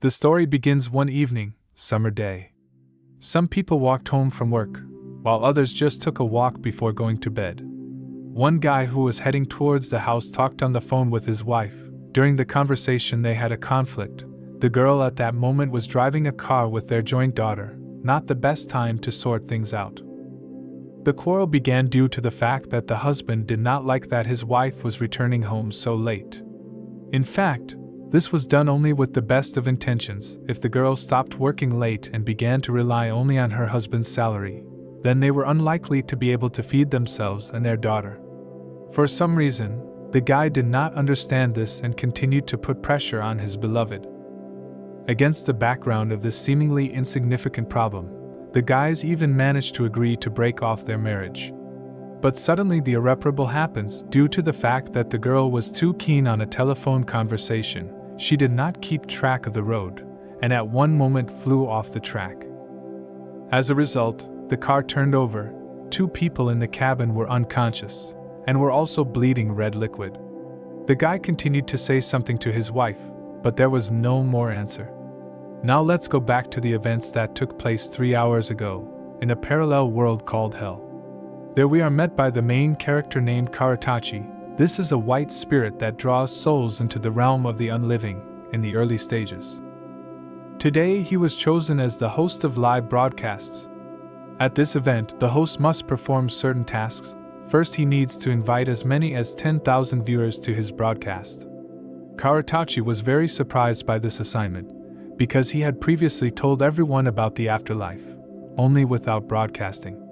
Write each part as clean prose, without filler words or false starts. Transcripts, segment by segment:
The story begins one evening, summer day. Some people walked home from work, while others just took a walk before going to bed. One guy who was heading towards the house talked on the phone with his wife. During the conversation, they had a conflict. The girl at that moment was driving a car with their joint daughter, not the best time to sort things out. The quarrel began due to the fact that the husband did not like that his wife was returning home so late. In fact, this was done only with the best of intentions. If the girl stopped working late and began to rely only on her husband's salary, then they were unlikely to be able to feed themselves and their daughter. For some reason, the guy did not understand this and continued to put pressure on his beloved. Against the background of this seemingly insignificant problem, the guys even managed to agree to break off their marriage. But suddenly the irreparable happens due to the fact that the girl was too keen on a telephone conversation. She did not keep track of the road, and at one moment flew off the track. As a result, the car turned over. 2 people in the cabin were unconscious, and were also bleeding red liquid. The guy continued to say something to his wife, but there was no more answer. Now let's go back to the events that took place 3 hours ago, in a parallel world called Hell. There we are met by the main character named Karatachi. This is a white spirit that draws souls into the realm of the unliving, in the early stages. Today he was chosen as the host of live broadcasts. At this event, the host must perform certain tasks. First, he needs to invite as many as 10,000 viewers to his broadcast. Karatachi was very surprised by this assignment, because he had previously told everyone about the afterlife, only without broadcasting.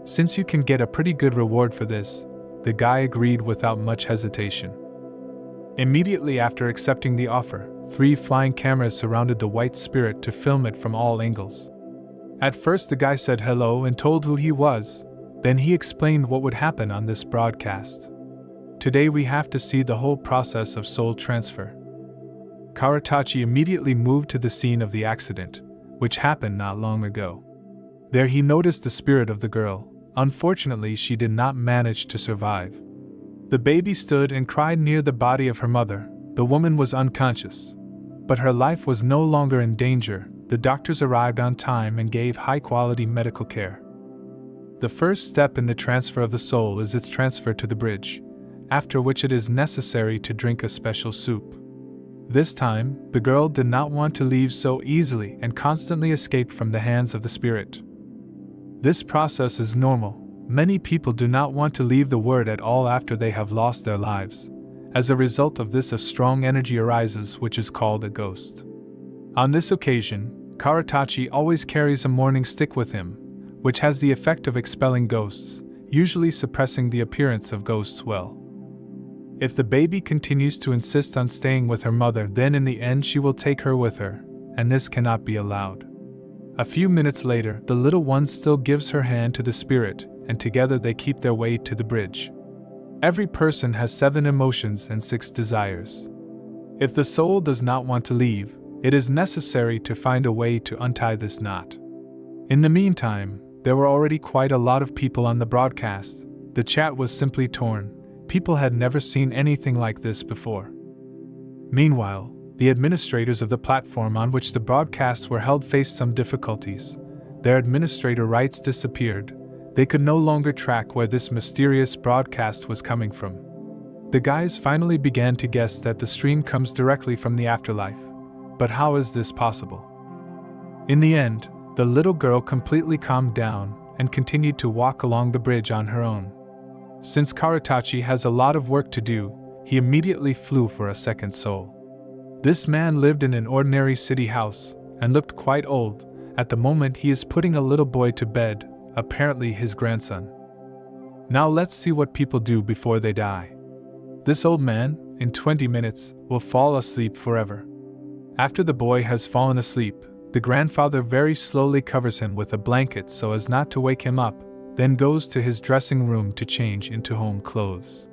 Since you can get a pretty good reward for this, the guy agreed without much hesitation. Immediately after accepting the offer, 3 flying cameras surrounded the white spirit to film it from all angles. At first the guy said hello and told who he was. Then he explained what would happen on this broadcast. Today we have to see the whole process of soul transfer. Karatachi immediately moved to the scene of the accident, which happened not long ago. There he noticed the spirit of the girl. Unfortunately, she did not manage to survive. The baby stood and cried near the body of her mother. The woman was unconscious, but her life was no longer in danger. The doctors arrived on time and gave high-quality medical care. The first step in the transfer of the soul is its transfer to the bridge, after which it is necessary to drink a special soup. This time, the girl did not want to leave so easily and constantly escaped from the hands of the spirit. This process is normal. Many people do not want to leave the world at all after they have lost their lives. As a result of this, a strong energy arises which is called a ghost. On this occasion, Karatachi always carries a morning stick with him, which has the effect of expelling ghosts, usually suppressing the appearance of ghosts well. If the baby continues to insist on staying with her mother, then in the end she will take her with her, and this cannot be allowed. A few minutes later, the little one still gives her hand to the spirit, and together they keep their way to the bridge. Every person has 7 emotions and 6 desires. If the soul does not want to leave, it is necessary to find a way to untie this knot. In the meantime, there were already quite a lot of people on the broadcast. The chat was simply torn. People had never seen anything like this before. Meanwhile, the administrators of the platform on which the broadcasts were held faced some difficulties. Their administrator rights disappeared. They could no longer track where this mysterious broadcast was coming from. The guys finally began to guess that the stream comes directly from the afterlife. But how is this possible? In the end, the little girl completely calmed down and continued to walk along the bridge on her own. Since Karatachi has a lot of work to do, he immediately flew for a second soul. This man lived in an ordinary city house and looked quite old. At the moment he is putting a little boy to bed, apparently his grandson. Now let's see what people do before they die. This old man, in 20 minutes, will fall asleep forever. After the boy has fallen asleep, the grandfather very slowly covers him with a blanket so as not to wake him up, then goes to his dressing room to change into home clothes.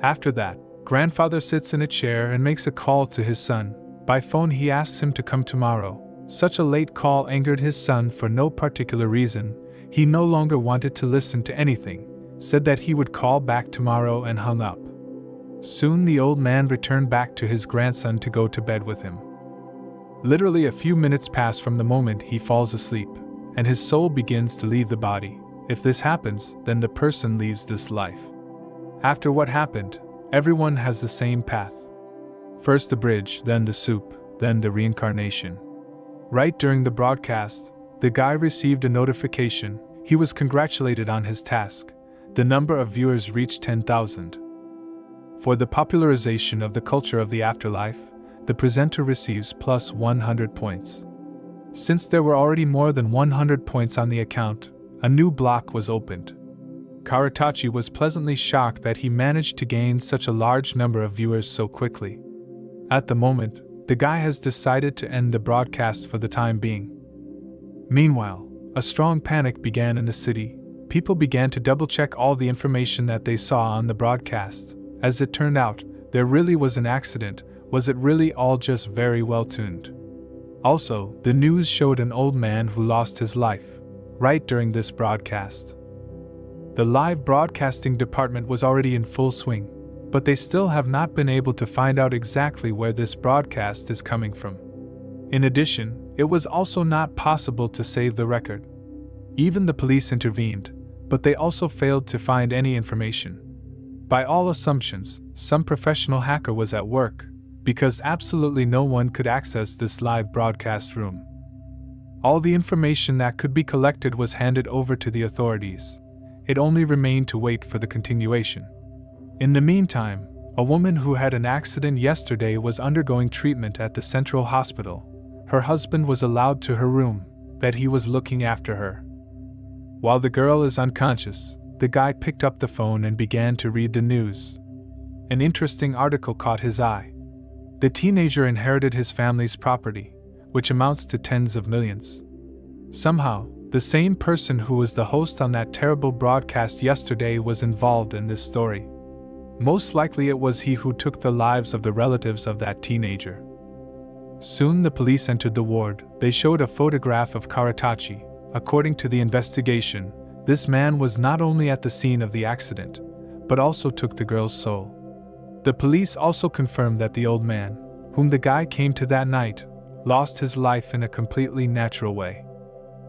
After that, grandfather sits in a chair and makes a call to his son. By phone he asks him to come tomorrow. Such a late call angered his son for no particular reason. He no longer wanted to listen to anything, said that he would call back tomorrow and hung up. Soon the old man returned back to his grandson to go to bed with him. Literally a few minutes pass from the moment he falls asleep, and his soul begins to leave the body. If this happens, then the person leaves this life. After what happened, everyone has the same path. First the bridge, then the soup, then the reincarnation. Right during the broadcast, the guy received a notification. He was congratulated on his task. The number of viewers reached 10,000. For the popularization of the culture of the afterlife, the presenter receives plus 100 points. Since there were already more than 100 points on the account, a new block was opened. Karatachi was pleasantly shocked that he managed to gain such a large number of viewers so quickly. At the moment, the guy has decided to end the broadcast for the time being. Meanwhile, a strong panic began in the city. People began to double-check all the information that they saw on the broadcast. As it turned out, there really was an accident. Was it really all just very well tuned? Also, the news showed an old man who lost his life right during this broadcast. The live broadcasting department was already in full swing, but they still have not been able to find out exactly where this broadcast is coming from. In addition, it was also not possible to save the record. Even the police intervened, but they also failed to find any information. By all assumptions, some professional hacker was at work, because absolutely no one could access this live broadcast room. All the information that could be collected was handed over to the authorities. It only remained to wait for the continuation. In the meantime, a woman who had an accident yesterday was undergoing treatment at the central hospital. Her husband was allowed to her room, that he was looking after her. While the girl is unconscious, the guy picked up the phone and began to read the news. An interesting article caught his eye. The teenager inherited his family's property, which amounts to tens of millions. Somehow, the same person who was the host on that terrible broadcast yesterday was involved in this story. Most likely it was he who took the lives of the relatives of that teenager. Soon the police entered the ward. They showed a photograph of Karatachi. According to the investigation, this man was not only at the scene of the accident, but also took the girl's soul. The police also confirmed that the old man, whom the guy came to that night, lost his life in a completely natural way.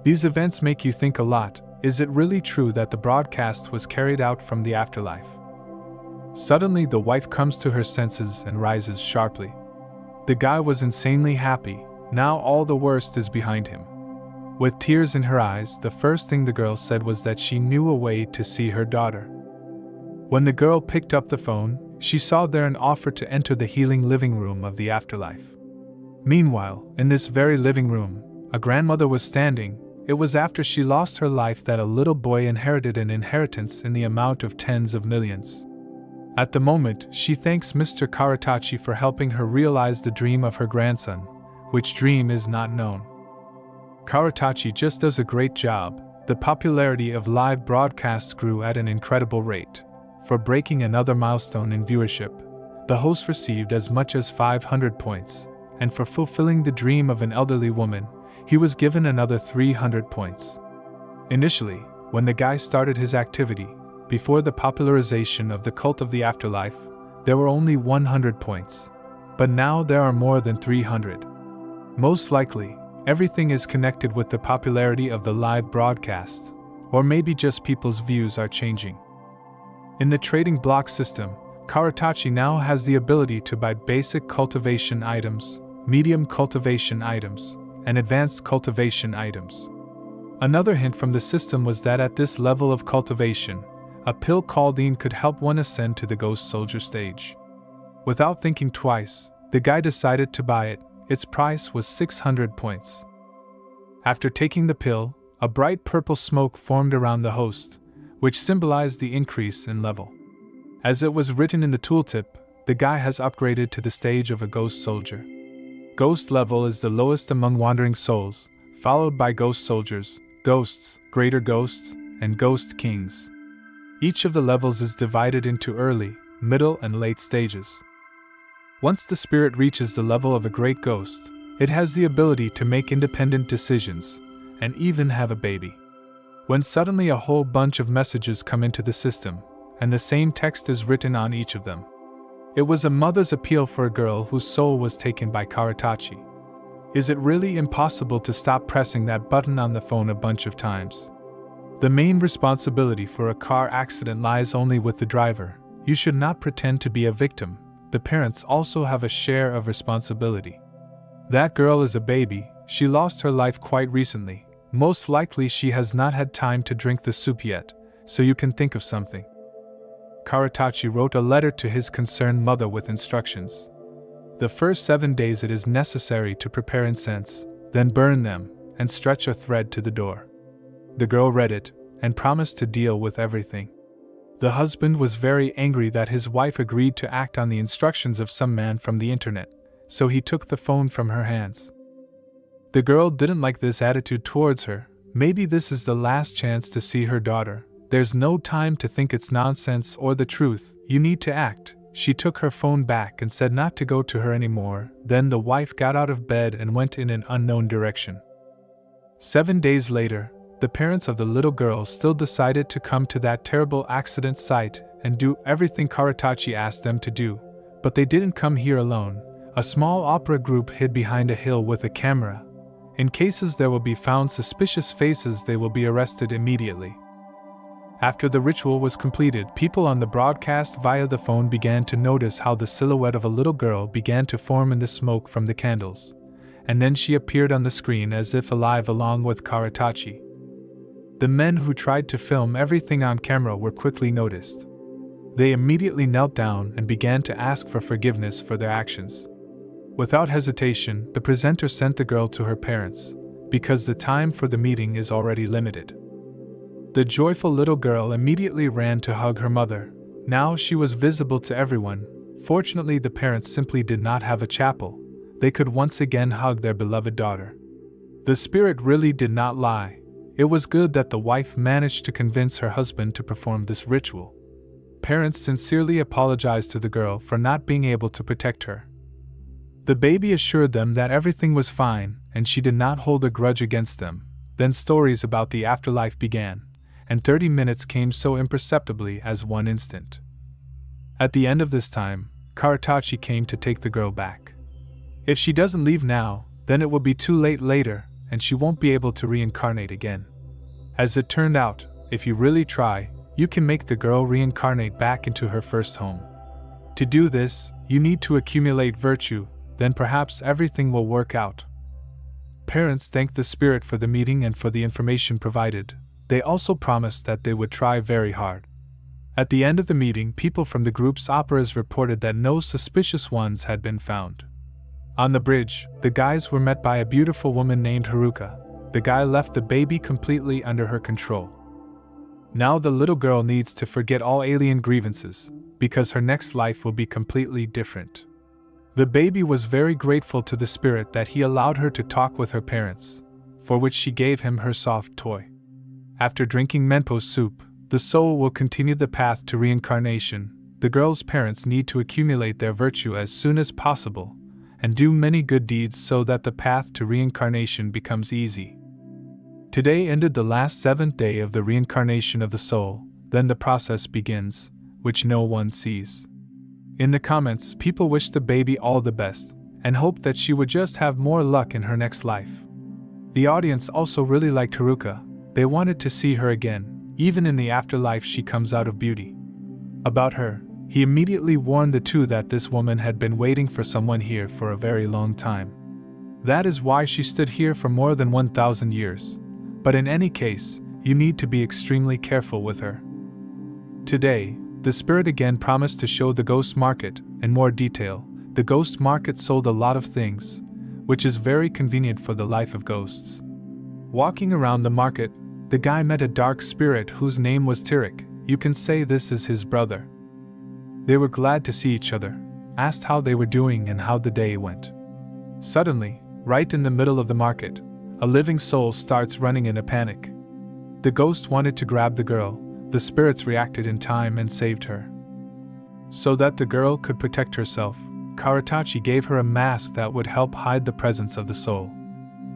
These events make you think a lot. Is it really true that the broadcast was carried out from the afterlife? Suddenly the wife comes to her senses and rises sharply. The guy was insanely happy. Now all the worst is behind him. With tears in her eyes, the first thing the girl said was that she knew a way to see her daughter. When the girl picked up the phone, she saw there an offer to enter the healing living room of the afterlife. Meanwhile, in this very living room, a grandmother was standing. It was after she lost her life that a little boy inherited an inheritance in the amount of tens of millions. At the moment, she thanks Mr. Karatachi for helping her realize the dream of her grandson, which dream is not known. Karatachi just does a great job. The popularity of live broadcasts grew at an incredible rate. For breaking another milestone in viewership, the host received as much as 500 points, and for fulfilling the dream of an elderly woman, he was given another 300 points. Initially, when the guy started his activity, before the popularization of the cult of the afterlife, there were only 100 points, but now there are more than 300. Most likely, everything is connected with the popularity of the live broadcast, or maybe just people's views are changing. In the trading block system, Karatachi now has the ability to buy basic cultivation items, medium cultivation items, and advanced cultivation items. Another hint from the system was that at this level of cultivation, a pill called Dean could help one ascend to the Ghost Soldier stage. Without thinking twice, the guy decided to buy it. Its price was 600 points. After taking the pill, a bright purple smoke formed around the host, which symbolized the increase in level. As it was written in the tooltip, the guy has upgraded to the stage of a Ghost Soldier. Ghost level is the lowest among wandering souls, followed by Ghost Soldiers, Ghosts, Greater Ghosts, and Ghost Kings. Each of the levels is divided into early, middle, and late stages. Once the spirit reaches the level of a great ghost, it has the ability to make independent decisions, and even have a baby. When suddenly a whole bunch of messages come into the system, and the same text is written on each of them. It was a mother's appeal for a girl whose soul was taken by Karatachi. Is it really impossible to stop pressing that button on the phone a bunch of times? The main responsibility for a car accident lies only with the driver. You should not pretend to be a victim. The parents also have a share of responsibility. That girl is a baby. She lost her life quite recently. Most likely she has not had time to drink the soup yet, so you can think of something. Karatachi wrote a letter to his concerned mother with instructions. The first 7 days it is necessary to prepare incense, then burn them, and stretch a thread to the door. The girl read it, and promised to deal with everything. The husband was very angry that his wife agreed to act on the instructions of some man from the internet, so he took the phone from her hands. The girl didn't like this attitude towards her. Maybe this is the last chance to see her daughter. There's no time to think it's nonsense or the truth. You need to act. She took her phone back and said not to go to her anymore. Then the wife got out of bed and went in an unknown direction. 7 days later, the parents of the little girl still decided to come to that terrible accident site and do everything Karatachi asked them to do. But they didn't come here alone. A small opera group hid behind a hill with a camera. In cases there will be found suspicious faces, they will be arrested immediately. After the ritual was completed, people on the broadcast via the phone began to notice how the silhouette of a little girl began to form in the smoke from the candles, and then she appeared on the screen as if alive along with Karatachi. The men who tried to film everything on camera were quickly noticed. They immediately knelt down and began to ask for forgiveness for their actions. Without hesitation, the presenter sent the girl to her parents, because the time for the meeting is already limited. The joyful little girl immediately ran to hug her mother. Now she was visible to everyone. Fortunately, the parents simply did not have a chapel. They could once again hug their beloved daughter. The spirit really did not lie. It was good that the wife managed to convince her husband to perform this ritual. Parents sincerely apologized to the girl for not being able to protect her. The baby assured them that everything was fine, and she did not hold a grudge against them. Then stories about the afterlife began, and 30 minutes came so imperceptibly as 1 instant. At the end of this time, Karatachi came to take the girl back. If she doesn't leave now, then it will be too late later, and she won't be able to reincarnate again. As it turned out, if you really try, you can make the girl reincarnate back into her first home. To do this, you need to accumulate virtue, then perhaps everything will work out. Parents thanked the spirit for the meeting and for the information provided. They also promised that they would try very hard. At the end of the meeting, people from the group's operas reported that no suspicious ones had been found. On the bridge, the guys were met by a beautiful woman named Haruka. The guy left the baby completely under her control. Now the little girl needs to forget all alien grievances, because her next life will be completely different. The baby was very grateful to the spirit that he allowed her to talk with her parents, for which she gave him her soft toy. After drinking menpo soup, the soul will continue the path to reincarnation. The girl's parents need to accumulate their virtue as soon as possible, and do many good deeds so that the path to reincarnation becomes easy. Today ended the last 7th day of the reincarnation of the soul, then the process begins, which no one sees. In the comments, people wish the baby all the best, and hope that she would just have more luck in her next life. The audience also really liked Haruka. They wanted to see her again, even in the afterlife she comes out of beauty. About her, he immediately warned the two that this woman had been waiting for someone here for a very long time. That is why she stood here for more than 1,000 years. But in any case, you need to be extremely careful with her. Today, the spirit again promised to show the ghost market in more detail. The ghost market sold a lot of things, which is very convenient for the life of ghosts. Walking around the market, the guy met a dark spirit whose name was Tirik. You can say this is his brother. They were glad to see each other, asked how they were doing and how the day went. Suddenly, right in the middle of the market, a living soul starts running in a panic. The ghost wanted to grab the girl. The spirits reacted in time and saved her. So that the girl could protect herself, Karatachi gave her a mask that would help hide the presence of the soul.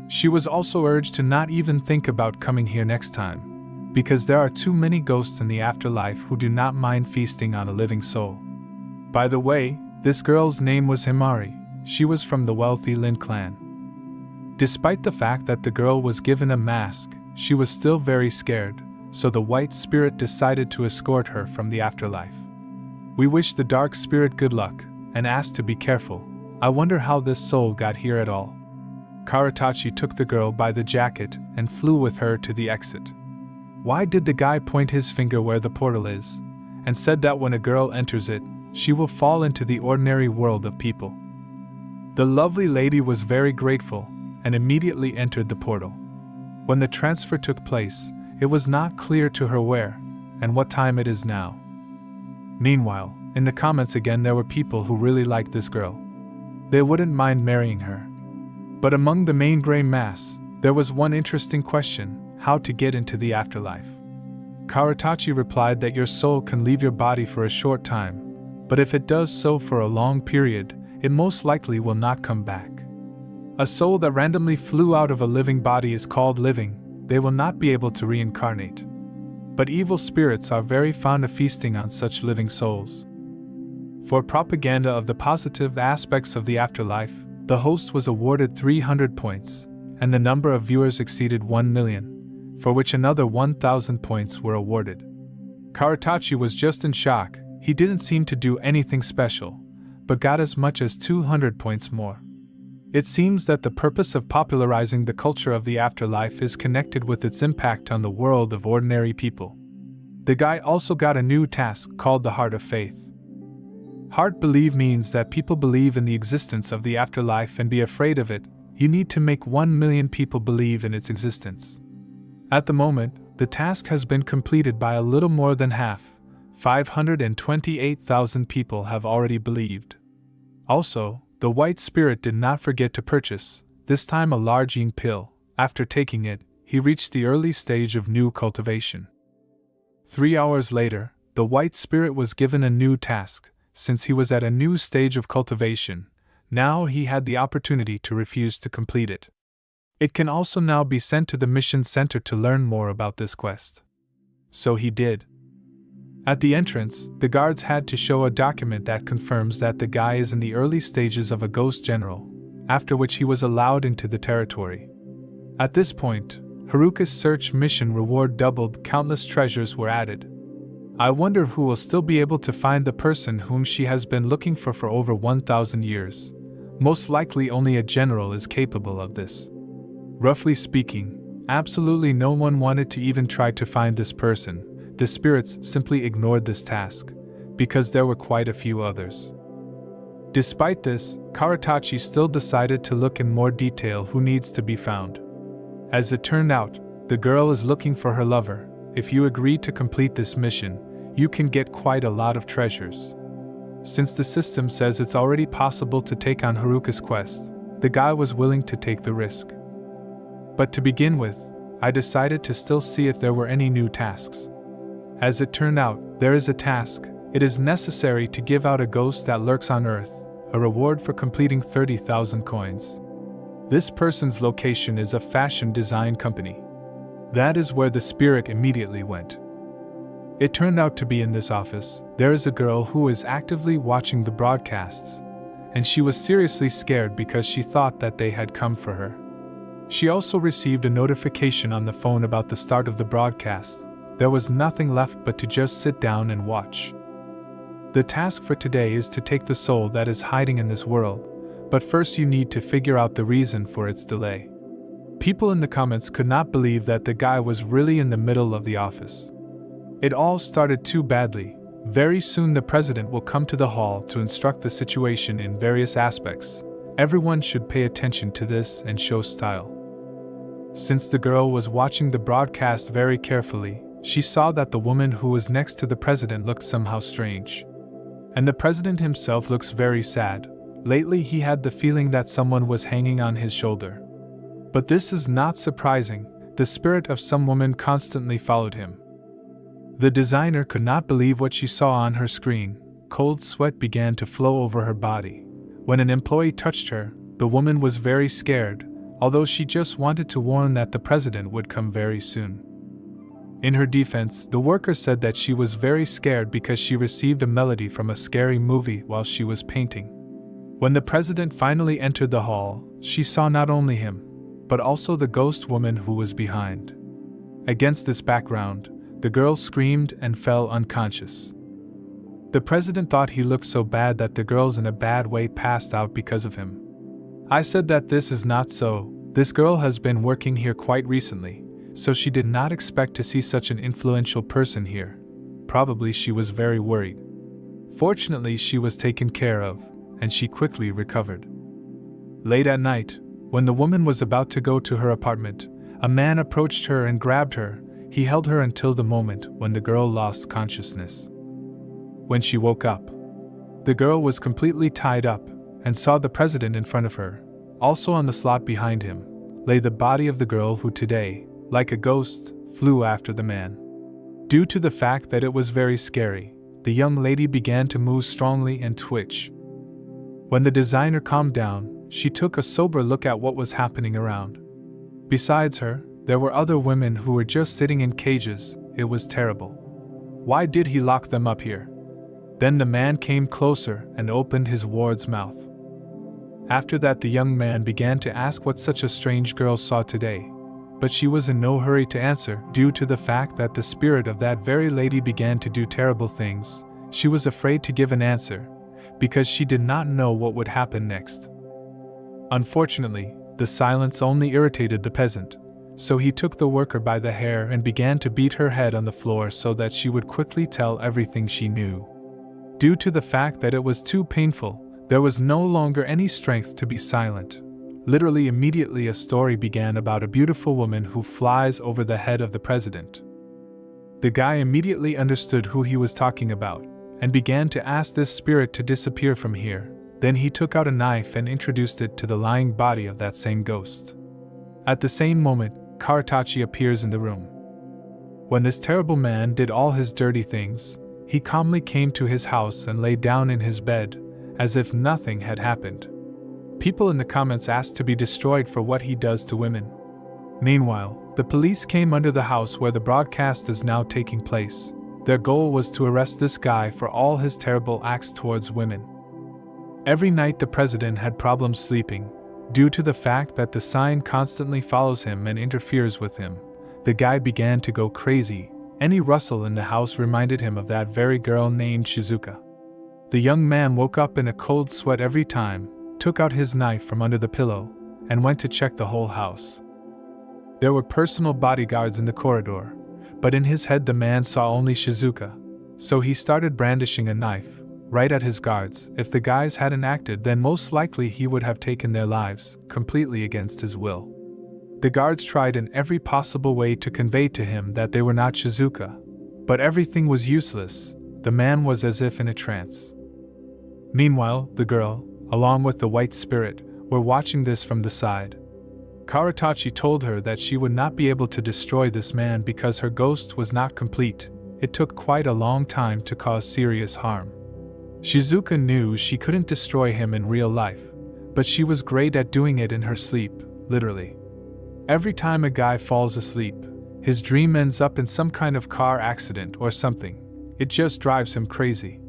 She was also urged to not even think about coming here next time, because there are too many ghosts in the afterlife who do not mind feasting on a living soul. By the way, this girl's name was Himari. She was from the wealthy Lin clan. Despite the fact that the girl was given a mask, she was still very scared, so the white spirit decided to escort her from the afterlife. We wish the dark spirit good luck, and asked to be careful. I wonder how this soul got here at all. Karatachi took the girl by the jacket and flew with her to the exit. Why did the guy point his finger where the portal is, and said that when a girl enters it, she will fall into the ordinary world of people? The lovely lady was very grateful, and immediately entered the portal. When the transfer took place, it was not clear to her where, and what time it is now. Meanwhile, in the comments again there were people who really liked this girl. They wouldn't mind marrying her. But among the main gray mass, there was one interesting question: how to get into the afterlife. Karatachi replied that your soul can leave your body for a short time, but if it does so for a long period, it most likely will not come back. A soul that randomly flew out of a living body is called living. They will not be able to reincarnate. But evil spirits are very fond of feasting on such living souls. For propaganda of the positive aspects of the afterlife, the host was awarded 300 points, and the number of viewers exceeded 1 million, for which another 1,000 points were awarded. Karatachi was just in shock. He didn't seem to do anything special, but got as much as 200 points more. It seems that the purpose of popularizing the culture of the afterlife is connected with its impact on the world of ordinary people. The guy also got a new task called the Heart of Faith. Heart believe means that people believe in the existence of the afterlife and be afraid of it. You need to make 1 million people believe in its existence. At the moment, the task has been completed by a little more than half. 528,000 people have already believed. Also, the white spirit did not forget to purchase, this time a large yin pill. After taking it, he reached the early stage of new cultivation. 3 hours later, the white spirit was given a new task. Since he was at a new stage of cultivation, now he had the opportunity to refuse to complete it. It can also now be sent to the mission center to learn more about this quest. So he did. At the entrance, the guards had to show a document that confirms that the guy is in the early stages of a ghost general, after which he was allowed into the territory. At this point, Haruka's search mission reward doubled, countless treasures were added. I wonder who will still be able to find the person whom she has been looking for over 1,000 years. Most likely only a general is capable of this. Roughly speaking, absolutely no one wanted to even try to find this person. The spirits simply ignored this task, because there were quite a few others. Despite this, Karatachi still decided to look in more detail who needs to be found. As it turned out, the girl is looking for her lover. If you agree to complete this mission, you can get quite a lot of treasures. Since the system says it's already possible to take on Haruka's quest, the guy was willing to take the risk. But to begin with, I decided to still see if there were any new tasks. As it turned out, there is a task. It is necessary to give out a ghost that lurks on Earth, a reward for completing 30,000 coins. This person's location is a fashion design company. That is where the spirit immediately went. It turned out to be in this office. There is a girl who is actively watching the broadcasts, and she was seriously scared because she thought that they had come for her. She also received a notification on the phone about the start of the broadcast. There was nothing left but to just sit down and watch. The task for today is to take the soul that is hiding in this world, but first you need to figure out the reason for its delay. People in the comments could not believe that the guy was really in the middle of the office. It all started too badly. Very soon the president will come to the hall to instruct the situation in various aspects. Everyone should pay attention to this and show style. Since the girl was watching the broadcast very carefully, she saw that the woman who was next to the president looked somehow strange. And the president himself looks very sad. Lately he had the feeling that someone was hanging on his shoulder. But this is not surprising. The spirit of some woman constantly followed him. The designer could not believe what she saw on her screen. Cold sweat began to flow over her body. When an employee touched her, the woman was very scared, although she just wanted to warn that the president would come very soon. In her defense, the worker said that she was very scared because she received a melody from a scary movie while she was painting. When the president finally entered the hall, she saw not only him, but also the ghost woman who was behind. Against this background, the girl screamed and fell unconscious. The president thought he looked so bad that the girls in a bad way passed out because of him. I said that this is not so. This girl has been working here quite recently, so she did not expect to see such an influential person here. Probably she was very worried. Fortunately, she was taken care of, and she quickly recovered. Late at night, when the woman was about to go to her apartment, a man approached her and grabbed her. He held her until the moment when the girl lost consciousness. When she woke up, the girl was completely tied up and saw the president in front of her. Also on the slot behind him lay the body of the girl who today, like a ghost, flew after the man. Due to the fact that it was very scary, the young lady began to move strongly and twitch. When the designer calmed down, she took a sober look at what was happening around. Besides her, there were other women who were just sitting in cages. It was terrible. Why did he lock them up here? Then the man came closer and opened his ward's mouth. After that, the young man began to ask what such a strange girl saw today, but she was in no hurry to answer due to the fact that the spirit of that very lady began to do terrible things. She was afraid to give an answer because she did not know what would happen next. Unfortunately, the silence only irritated the peasant, so he took the worker by the hair and began to beat her head on the floor so that she would quickly tell everything she knew. Due to the fact that it was too painful, there was no longer any strength to be silent. Literally immediately a story began about a beautiful woman who flies over the head of the president. The guy immediately understood who he was talking about and began to ask this spirit to disappear from here. Then he took out a knife and introduced it to the lying body of that same ghost. At the same moment, Karatachi appears in the room. When this terrible man did all his dirty things, he calmly came to his house and lay down in his bed, as if nothing had happened. People in the comments asked to be destroyed for what he does to women. Meanwhile, the police came under the house where the broadcast is now taking place. Their goal was to arrest this guy for all his terrible acts towards women. Every night the president had problems sleeping, due to the fact that the sign constantly follows him and interferes with him. The guy began to go crazy. Any rustle in the house reminded him of that very girl named Shizuka. The young man woke up in a cold sweat every time, took out his knife from under the pillow, and went to check the whole house. There were personal bodyguards in the corridor, but in his head the man saw only Shizuka, so he started brandishing a knife right at his guards. If the guys hadn't acted, then most likely he would have taken their lives, completely against his will. The guards tried in every possible way to convey to him that they were not Shizuka, but everything was useless. The man was as if in a trance. Meanwhile, the girl, along with the white spirit, were watching this from the side. Karatachi told her that she would not be able to destroy this man because her ghost was not complete. It took quite a long time to cause serious harm. Shizuka knew she couldn't destroy him in real life, but she was great at doing it in her sleep, literally. Every time a guy falls asleep, his dream ends up in some kind of car accident or something. It just drives him crazy.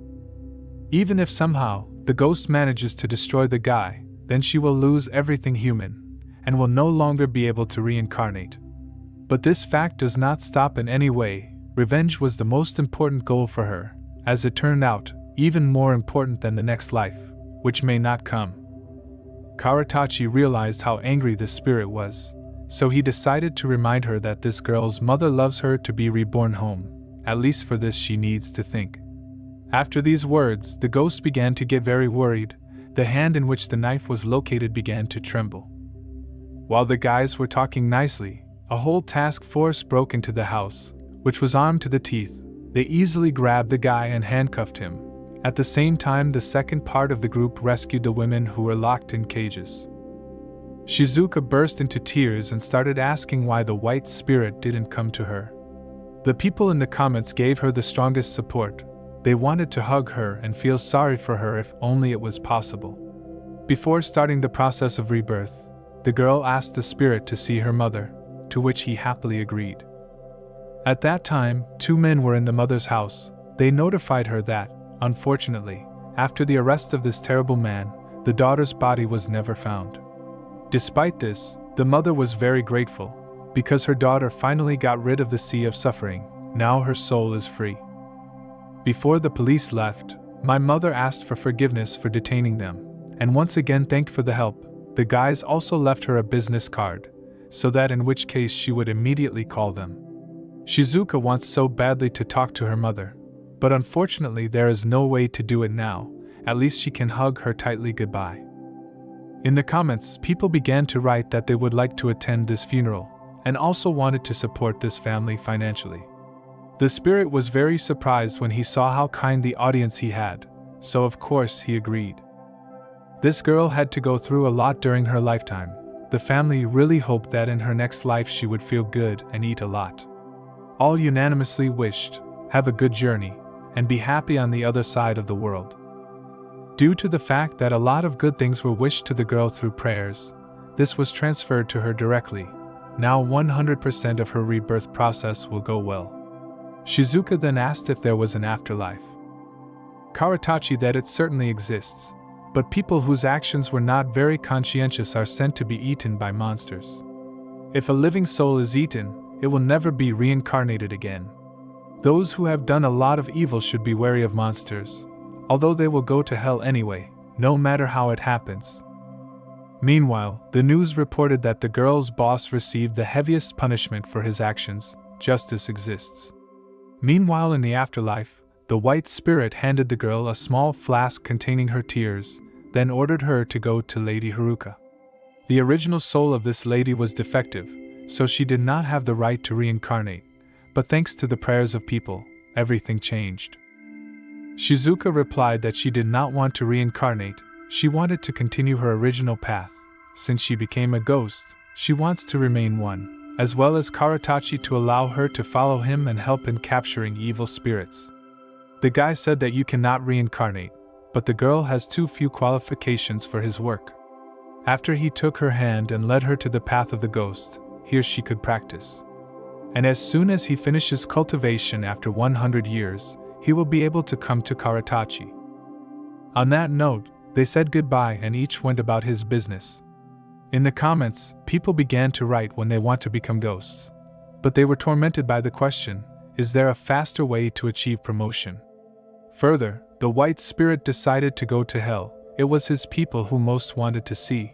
Even if somehow the ghost manages to destroy the guy, then she will lose everything human and will no longer be able to reincarnate. But this fact does not stop in any way. Revenge was the most important goal for her, as it turned out, even more important than the next life, which may not come. Karatachi realized how angry this spirit was, so he decided to remind her that this girl's mother loves her to be reborn home. At least for this she needs to think. After these words, the ghost began to get very worried. The hand in which the knife was located began to tremble. While the guys were talking nicely, a whole task force broke into the house, which was armed to the teeth. They easily grabbed the guy and handcuffed him. At the same time, the second part of the group rescued the women who were locked in cages. Shizuka burst into tears and started asking why the white spirit didn't come to her. The people in the comments gave her the strongest support. They wanted to hug her and feel sorry for her if only it was possible. Before starting the process of rebirth, the girl asked the spirit to see her mother, to which he happily agreed. At that time, 2 men were in the mother's house. They notified her that, unfortunately, after the arrest of this terrible man, the daughter's body was never found. Despite this, The mother was very grateful, because her daughter finally got rid of the sea of suffering. Now her soul is free. Before the police left, my mother asked for forgiveness for detaining them, and once again thanked for the help. The guys also left her a business card, so that in which case she would immediately call them. Shizuka wants so badly to talk to her mother, but unfortunately there is no way to do it now. At least she can hug her tightly goodbye. In the comments, people began to write that they would like to attend this funeral, and also wanted to support this family financially. The spirit was very surprised when he saw how kind the audience he had, so of course he agreed. This girl had to go through a lot during her lifetime. The family really hoped that in her next life she would feel good and eat a lot. All unanimously wished, have a good journey, and be happy on the other side of the world. Due to the fact that a lot of good things were wished to the girl through prayers, this was transferred to her directly. Now 100% of her rebirth process will go well. Shizuka then asked if there was an afterlife. Karatachi that it certainly exists, but people whose actions were not very conscientious are sent to be eaten by monsters. If a living soul is eaten, it will never be reincarnated again. Those who have done a lot of evil should be wary of monsters, although they will go to hell anyway, no matter how it happens. Meanwhile, the news reported that the girl's boss received the heaviest punishment for his actions. Justice exists. Meanwhile, in the afterlife, the white spirit handed the girl a small flask containing her tears, then ordered her to go to Lady Haruka. The original soul of this lady was defective, so she did not have the right to reincarnate, but thanks to the prayers of people, everything changed. Shizuka replied that she did not want to reincarnate, she wanted to continue her original path. Since she became a ghost, she wants to remain one, as well as Karatachi to allow her to follow him and help in capturing evil spirits. The guy said that you cannot reincarnate, but the girl has too few qualifications for his work. After he took her hand and led her to the path of the ghost, here she could practice. And as soon as he finishes cultivation after 100 years, he will be able to come to Karatachi. On that note, they said goodbye and each went about his business. In the comments, people began to write when they want to become ghosts. But they were tormented by the question, is there a faster way to achieve promotion? Further, the white spirit decided to go to hell. It was his people who most wanted to see.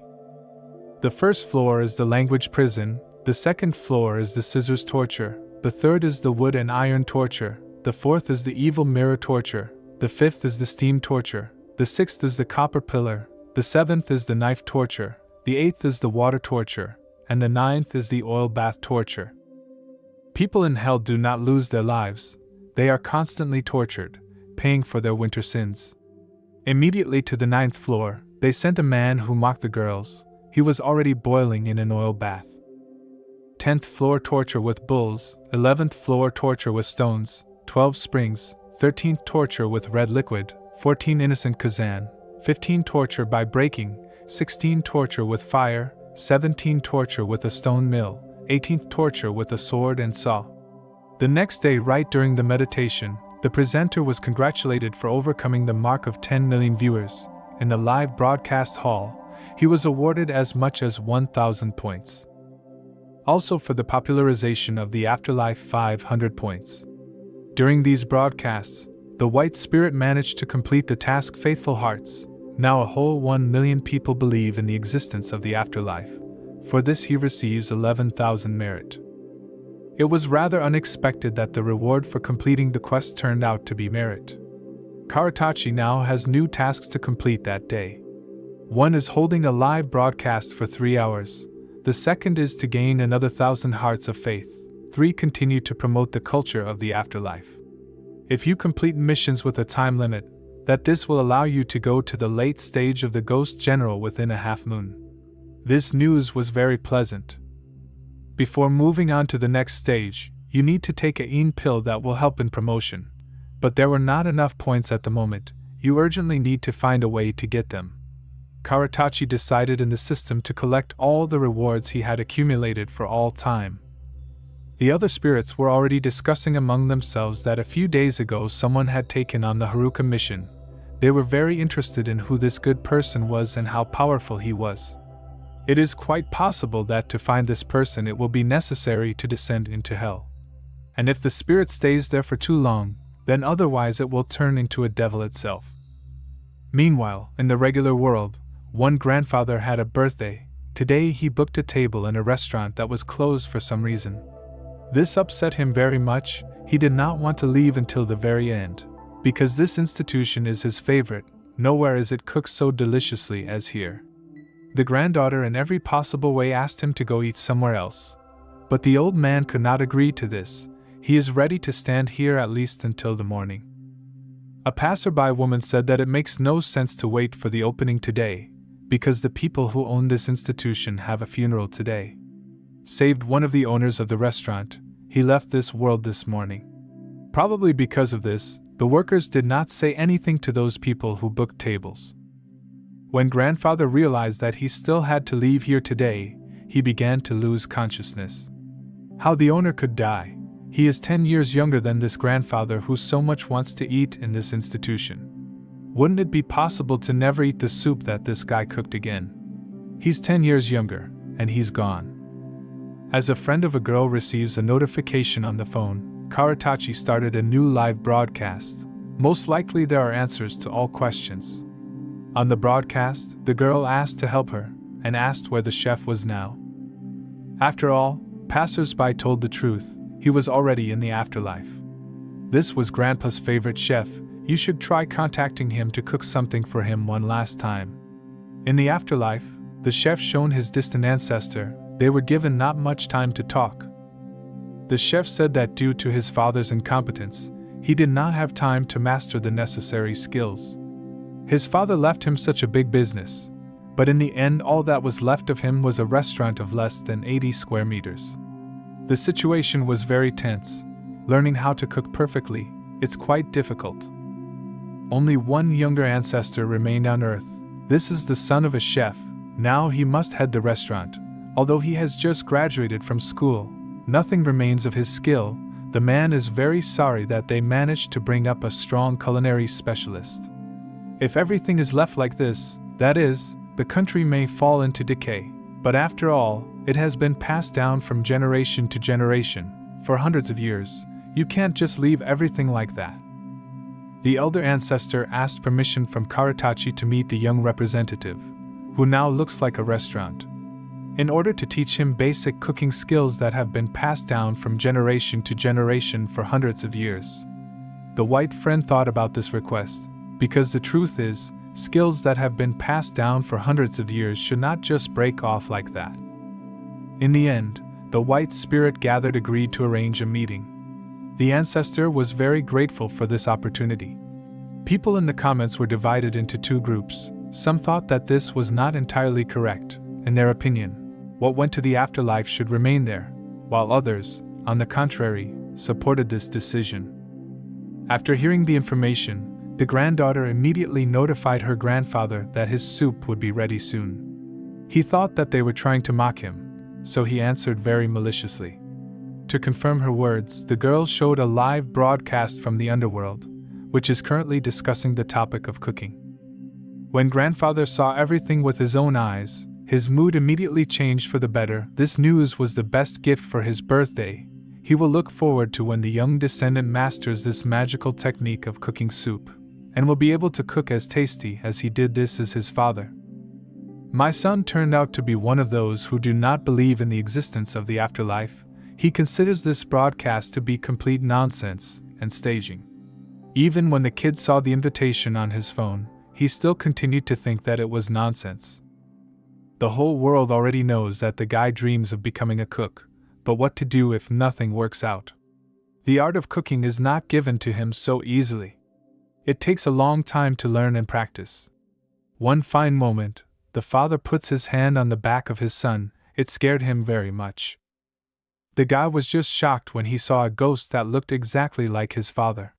The first floor is the language prison, the second floor is the scissors torture, the third is the wood and iron torture, the fourth is the evil mirror torture, the fifth is the steam torture, the sixth is the copper pillar, the seventh is the knife torture, the eighth is the water torture, and the ninth is the oil bath torture. People in hell do not lose their lives, they are constantly tortured, paying for their winter sins. Immediately to the ninth floor, they sent a man who mocked the girls. He was already boiling in an oil bath. 10th floor torture with bulls, 11th floor torture with stones, 12 springs, 13th torture with red liquid, 14 innocent kazan, 15 torture by breaking, 16 torture with fire, 17 torture with a stone mill, 18th torture with a sword and saw. The next day, right during the meditation, the presenter was congratulated for overcoming the mark of 10 million viewers. In the live broadcast hall, he was awarded as much as 1,000 points. Also for the popularization of the afterlife, 500 points. During these broadcasts, the white spirit managed to complete the task Faithful Hearts. Now a whole 1 million people believe in the existence of the afterlife. For this he receives 11,000 merit. It was rather unexpected that the reward for completing the quest turned out to be merit. Karatachi now has new tasks to complete that day. One is holding a live broadcast for 3 hours. The second is to gain another 1,000 hearts of faith. 3 continue to promote the culture of the afterlife. If you complete missions with a time limit, that this will allow you to go to the late stage of the Ghost General within a half moon. This news was very pleasant. Before moving on to the next stage, you need to take a yin pill that will help in promotion. But there were not enough points at the moment, you urgently need to find a way to get them. Karatachi decided in the system to collect all the rewards he had accumulated for all time. The other spirits were already discussing among themselves that a few days ago someone had taken on the Haruka mission. They were very interested in who this good person was and how powerful he was. It is quite possible that to find this person it will be necessary to descend into hell. And if the spirit stays there for too long, then otherwise it will turn into a devil itself. Meanwhile, in the regular world, one grandfather had a birthday. Today he booked a table in a restaurant that was closed for some reason. This upset him very much. He did not want to leave until the very end, because this institution is his favorite. Nowhere is it cooked so deliciously as here. The granddaughter in every possible way asked him to go eat somewhere else. But the old man could not agree to this. He is ready to stand here at least until the morning. A passerby woman said that it makes no sense to wait for the opening today, because the people who own this institution have a funeral today. Saved one of the owners of the restaurant, he left this world this morning. Probably because of this, the workers did not say anything to those people who booked tables. When grandfather realized that he still had to leave here today, he began to lose consciousness. How the owner could die? He is 10 years younger than this grandfather who so much wants to eat in this institution. Wouldn't it be possible to never eat the soup that this guy cooked again? He's 10 years younger, and he's gone. As a friend of a girl receives a notification on the phone, Karatachi started a new live broadcast. Most likely there are answers to all questions. On the broadcast, the girl asked to help her, and asked where the chef was now. After all, passers-by told the truth. He was already in the afterlife. This was Grandpa's favorite chef. You should try contacting him to cook something for him one last time. In the afterlife, the chef shown his distant ancestor. They were given not much time to talk. The chef said that due to his father's incompetence, he did not have time to master the necessary skills. His father left him such a big business, but in the end all that was left of him was a restaurant of less than 80 square meters. The situation was very tense. Learning how to cook perfectly, it's quite difficult. Only one younger ancestor remained on Earth. This is the son of a chef. Now he must head the restaurant. Although he has just graduated from school, nothing remains of his skill. The man is very sorry that they managed to bring up a strong culinary specialist. If everything is left like this, that is, the country may fall into decay. But after all, it has been passed down from generation to generation, for hundreds of years. You can't just leave everything like that. The elder ancestor asked permission from Karatachi to meet the young representative, who now looks like a restaurant, in order to teach him basic cooking skills that have been passed down from generation to generation for hundreds of years. The white friend thought about this request, because the truth is, skills that have been passed down for hundreds of years should not just break off like that. In the end, the white spirit gathered agreed to arrange a meeting. The ancestor was very grateful for this opportunity. People in the comments were divided into two groups. Some thought that this was not entirely correct. In their opinion, what went to the afterlife should remain there, while others, on the contrary, supported this decision. After hearing the information, the granddaughter immediately notified her grandfather that his soup would be ready soon. He thought that they were trying to mock him, so he answered very maliciously. To confirm her words, the girl showed a live broadcast from the underworld, which is currently discussing the topic of cooking. When grandfather saw everything with his own eyes, his mood immediately changed for the better. This news was the best gift for his birthday. He will look forward to when the young descendant masters this magical technique of cooking soup, and will be able to cook as tasty as he did this as his father. My son turned out to be one of those who do not believe in the existence of the afterlife. He considers this broadcast to be complete nonsense and staging. Even when the kid saw the invitation on his phone, he still continued to think that it was nonsense. The whole world already knows that the guy dreams of becoming a cook, but what to do if nothing works out? The art of cooking is not given to him so easily. It takes a long time to learn and practice. One fine moment, the father puts his hand on the back of his son. It scared him very much. The guy was just shocked when he saw a ghost that looked exactly like his father.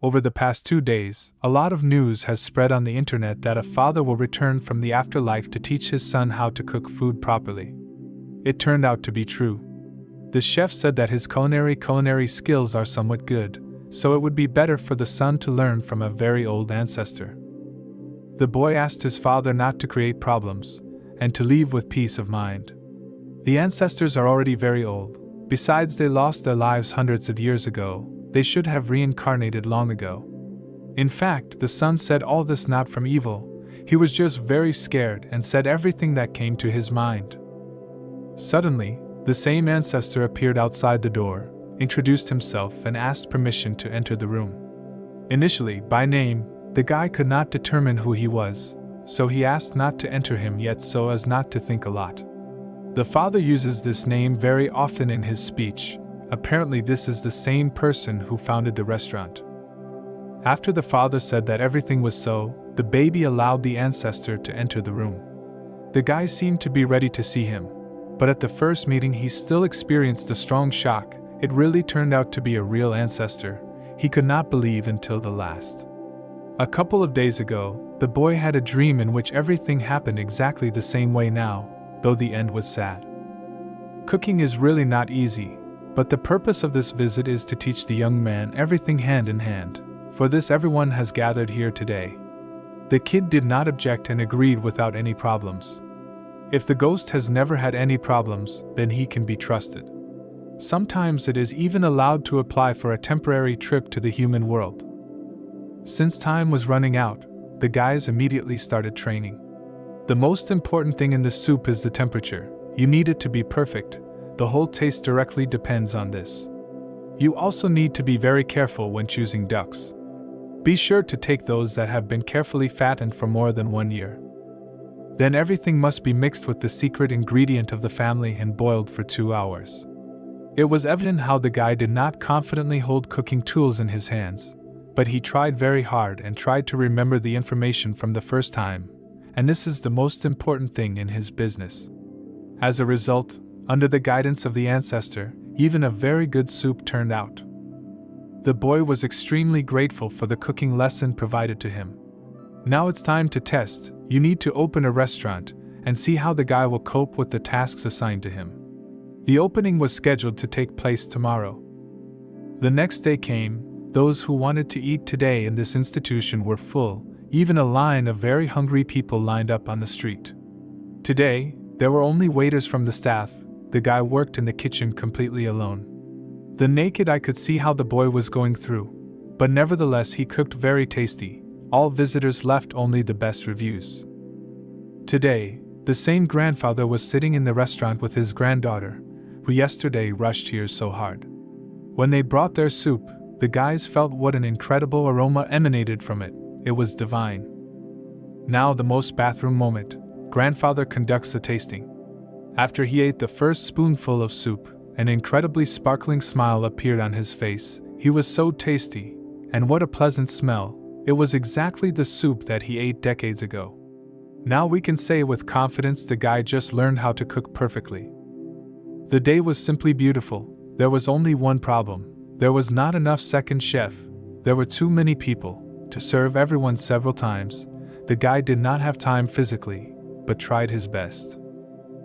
Over the past 2 days, a lot of news has spread on the internet that a father will return from the afterlife to teach his son how to cook food properly. It turned out to be true. The chef said that his culinary skills are somewhat good, so it would be better for the son to learn from a very old ancestor. The boy asked his father not to create problems, and to leave with peace of mind. The ancestors are already very old. Besides, they lost their lives hundreds of years ago. They should have reincarnated long ago. In fact, the son said all this not from evil. He was just very scared and said everything that came to his mind. Suddenly, the same ancestor appeared outside the door, introduced himself, and asked permission to enter the room. Initially, by name, the guy could not determine who he was, so he asked not to enter him yet so as not to think a lot. The father uses this name very often in his speech. Apparently, this is the same person who founded the restaurant. After the father said that everything was so, the baby allowed the ancestor to enter the room. The guy seemed to be ready to see him, but at the first meeting he still experienced a strong shock. It really turned out to be a real ancestor. He could not believe until the last. A couple of days ago, the boy had a dream in which everything happened exactly the same way now, though the end was sad. Cooking is really not easy, but the purpose of this visit is to teach the young man everything hand in hand. For this everyone has gathered here today. The kid did not object and agreed without any problems. If the ghost has never had any problems, then he can be trusted. Sometimes it is even allowed to apply for a temporary trip to the human world. Since time was running out, the guys immediately started training. The most important thing in the soup is the temperature. You need it to be perfect. The whole taste directly depends on this. You also need to be very careful when choosing ducks. Be sure to take those that have been carefully fattened for more than 1 year. Then everything must be mixed with the secret ingredient of the family and boiled for 2 hours. It was evident how the guy did not confidently hold cooking tools in his hands, but he tried very hard and tried to remember the information from the first time, and this is the most important thing in his business. As a result, under the guidance of the ancestor, even a very good soup turned out. The boy was extremely grateful for the cooking lesson provided to him. Now it's time to test. You need to open a restaurant and see how the guy will cope with the tasks assigned to him. The opening was scheduled to take place tomorrow. The next day came. Those who wanted to eat today in this institution were full, even a line of very hungry people lined up on the street. Today, there were only waiters from the staff. The guy worked in the kitchen completely alone. The naked eye could see how the boy was going through, but nevertheless he cooked very tasty. All visitors left only the best reviews. Today, the same grandfather was sitting in the restaurant with his granddaughter, who yesterday rushed here so hard. When they brought their soup, the guys felt what an incredible aroma emanated from it. It was divine. Now the most bathroom moment. Grandfather conducts the tasting. After he ate the first spoonful of soup, an incredibly sparkling smile appeared on his face. He was so tasty, and what a pleasant smell. It was exactly the soup that he ate decades ago. Now we can say with confidence the guy just learned how to cook perfectly. The day was simply beautiful. There was only one problem. There was not enough second chef. There were too many people to serve everyone several times. The guy did not have time physically, but tried his best.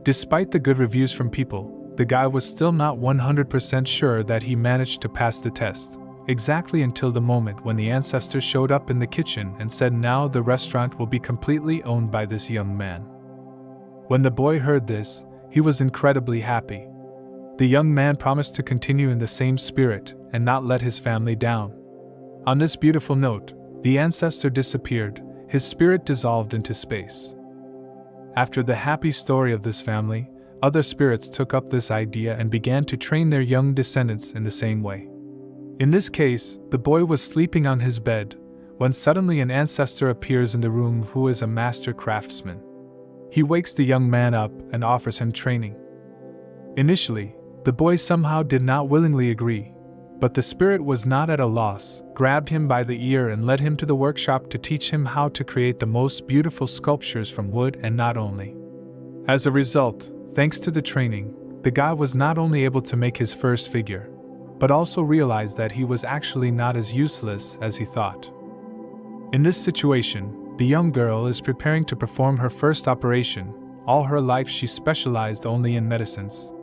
Despite the good reviews from people, the guy was still not 100% sure that he managed to pass the test, exactly until the moment when the ancestor showed up in the kitchen and said now the restaurant will be completely owned by this young man. When the boy heard this, he was incredibly happy. The young man promised to continue in the same spirit and not let his family down. On this beautiful note, the ancestor disappeared, his spirit dissolved into space. After the happy story of this family, other spirits took up this idea and began to train their young descendants in the same way. In this case, the boy was sleeping on his bed, when suddenly an ancestor appears in the room who is a master craftsman. He wakes the young man up and offers him training. Initially, the boy somehow did not willingly agree, but the spirit was not at a loss, grabbed him by the ear and led him to the workshop to teach him how to create the most beautiful sculptures from wood and not only. As a result, thanks to the training, the guy was not only able to make his first figure, but also realized that he was actually not as useless as he thought. In this situation, the young girl is preparing to perform her first operation. All her life she specialized only in medicines.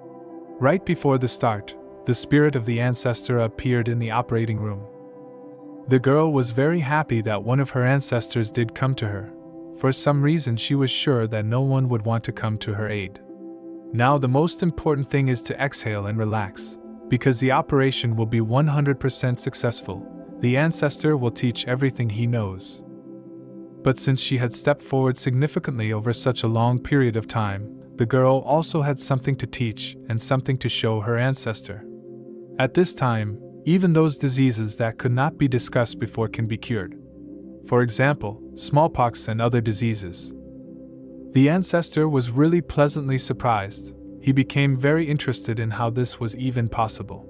Right before the start, the spirit of the ancestor appeared in the operating room. The girl was very happy that one of her ancestors did come to her, For some reason, she was sure that no one would want to come to her aid. Now, the most important thing is to exhale and relax, because the operation will be 100% successful. The ancestor will teach everything he knows. But since she had stepped forward significantly over such a long period of time, the girl also had something to teach and something to show her ancestor. At this time, even those diseases that could not be discussed before can be cured. For example, smallpox and other diseases. The ancestor was really pleasantly surprised. He became very interested in how this was even possible.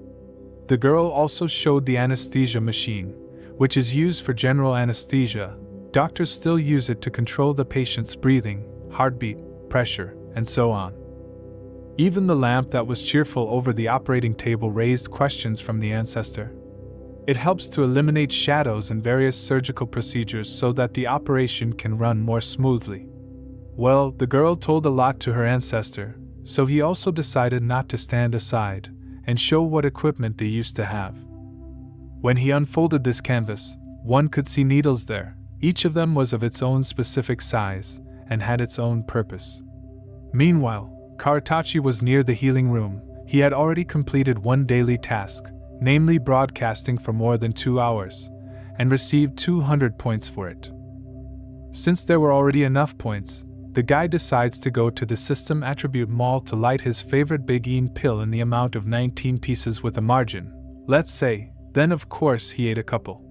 The girl also showed the anesthesia machine, which is used for general anesthesia. Doctors still use it to control the patient's breathing, heartbeat, pressure, and so on. Even the lamp that was cheerful over the operating table raised questions from the ancestor. It helps to eliminate shadows in various surgical procedures so that the operation can run more smoothly. Well, the girl told a lot to her ancestor, so he also decided not to stand aside and show what equipment they used to have. When he unfolded this canvas, one could see needles there. Each of them was of its own specific size and had its own purpose. Meanwhile, Karatachi was near the healing room. He had already completed one daily task, namely broadcasting for more than 2 hours, and received 200 points for it. Since there were already enough points, the guy decides to go to the System Attribute Mall to light his favorite Big Ean pill in the amount of 19 pieces with a margin, let's say. Then of course he ate a couple.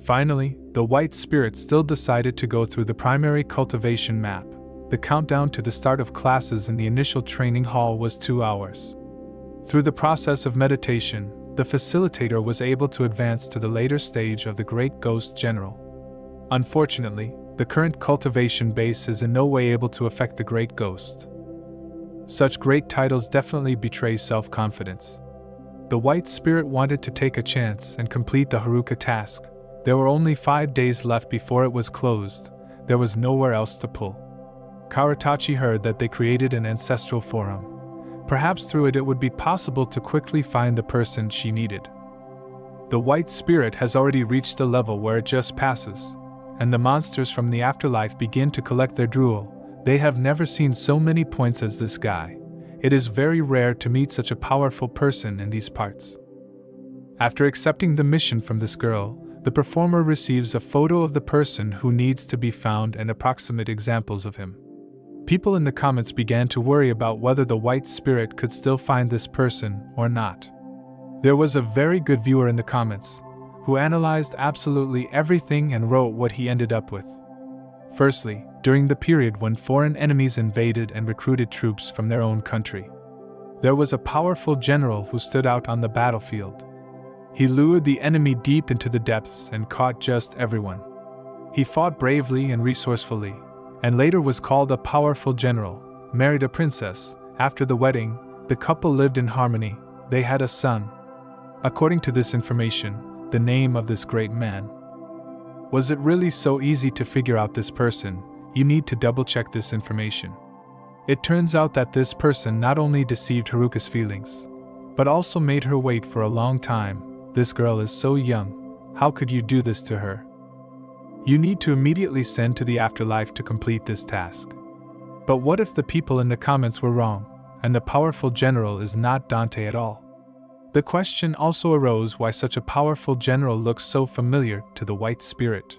Finally, the White Spirit still decided to go through the primary cultivation map. The countdown to the start of classes in the initial training hall was 2 hours. Through the process of meditation, the facilitator was able to advance to the later stage of the Great Ghost General. Unfortunately, the current cultivation base is in no way able to affect the Great Ghost. Such great titles definitely betray self-confidence. The White Spirit wanted to take a chance and complete the Haruka task. There were only 5 days left before it was closed. There was nowhere else to pull. Karatachi heard that they created an ancestral forum. Perhaps through it would be possible to quickly find the person she needed. The White Spirit has already reached a level where it just passes, and the monsters from the afterlife begin to collect their drool. They have never seen so many points as this guy. It is very rare to meet such a powerful person in these parts. After accepting the mission from this girl, the performer receives a photo of the person who needs to be found and approximate examples of him. People in the comments began to worry about whether the White Spirit could still find this person or not. There was a very good viewer in the comments, who analyzed absolutely everything and wrote what he ended up with. Firstly, during the period when foreign enemies invaded and recruited troops from their own country, there was a powerful general who stood out on the battlefield. He lured the enemy deep into the depths and caught just everyone. He fought bravely and resourcefully, and later was called a powerful general, married a princess. After the wedding, the couple lived in harmony. They had a son. According to this information, the name of this great man. Was it really so easy to figure out this person? You need to double-check this information. It turns out that this person not only deceived Haruka's feelings, but also made her wait for a long time. This girl is so young. How could you do this to her? You need to immediately send to the afterlife to complete this task. But what if the people in the comments were wrong, and the powerful general is not Dante at all? The question also arose why such a powerful general looks so familiar to the White Spirit.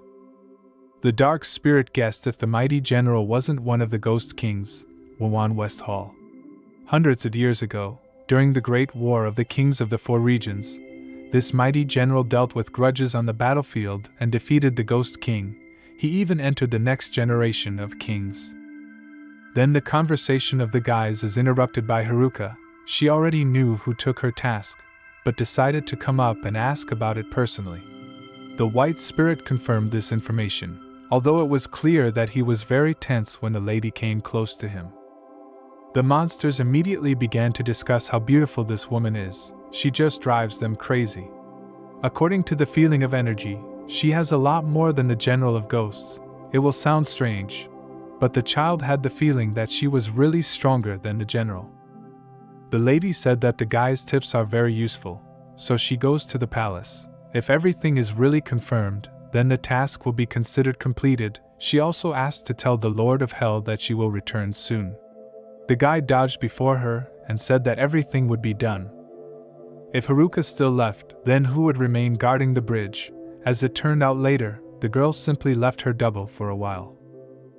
The Dark Spirit guessed if the mighty general wasn't one of the Ghost Kings, Wawan West Hall. Hundreds of years ago, during the Great War of the Kings of the Four Regions, this mighty general dealt with grudges on the battlefield and defeated the Ghost King. He even entered the next generation of kings. Then the conversation of the guys is interrupted by Haruka. She already knew who took her task, but decided to come up and ask about it personally. The White Spirit confirmed this information, although it was clear that he was very tense when the lady came close to him. The monsters immediately began to discuss how beautiful this woman is. She just drives them crazy. According to the feeling of energy, she has a lot more than the general of ghosts. It will sound strange, but the child had the feeling that she was really stronger than the general. The lady said that the guy's tips are very useful, so she goes to the palace. If everything is really confirmed, then the task will be considered completed. She also asked to tell the Lord of Hell that she will return soon. The guy dodged before her and said that everything would be done. If Haruka still left, then who would remain guarding the bridge? As it turned out later, the girl simply left her double for a while.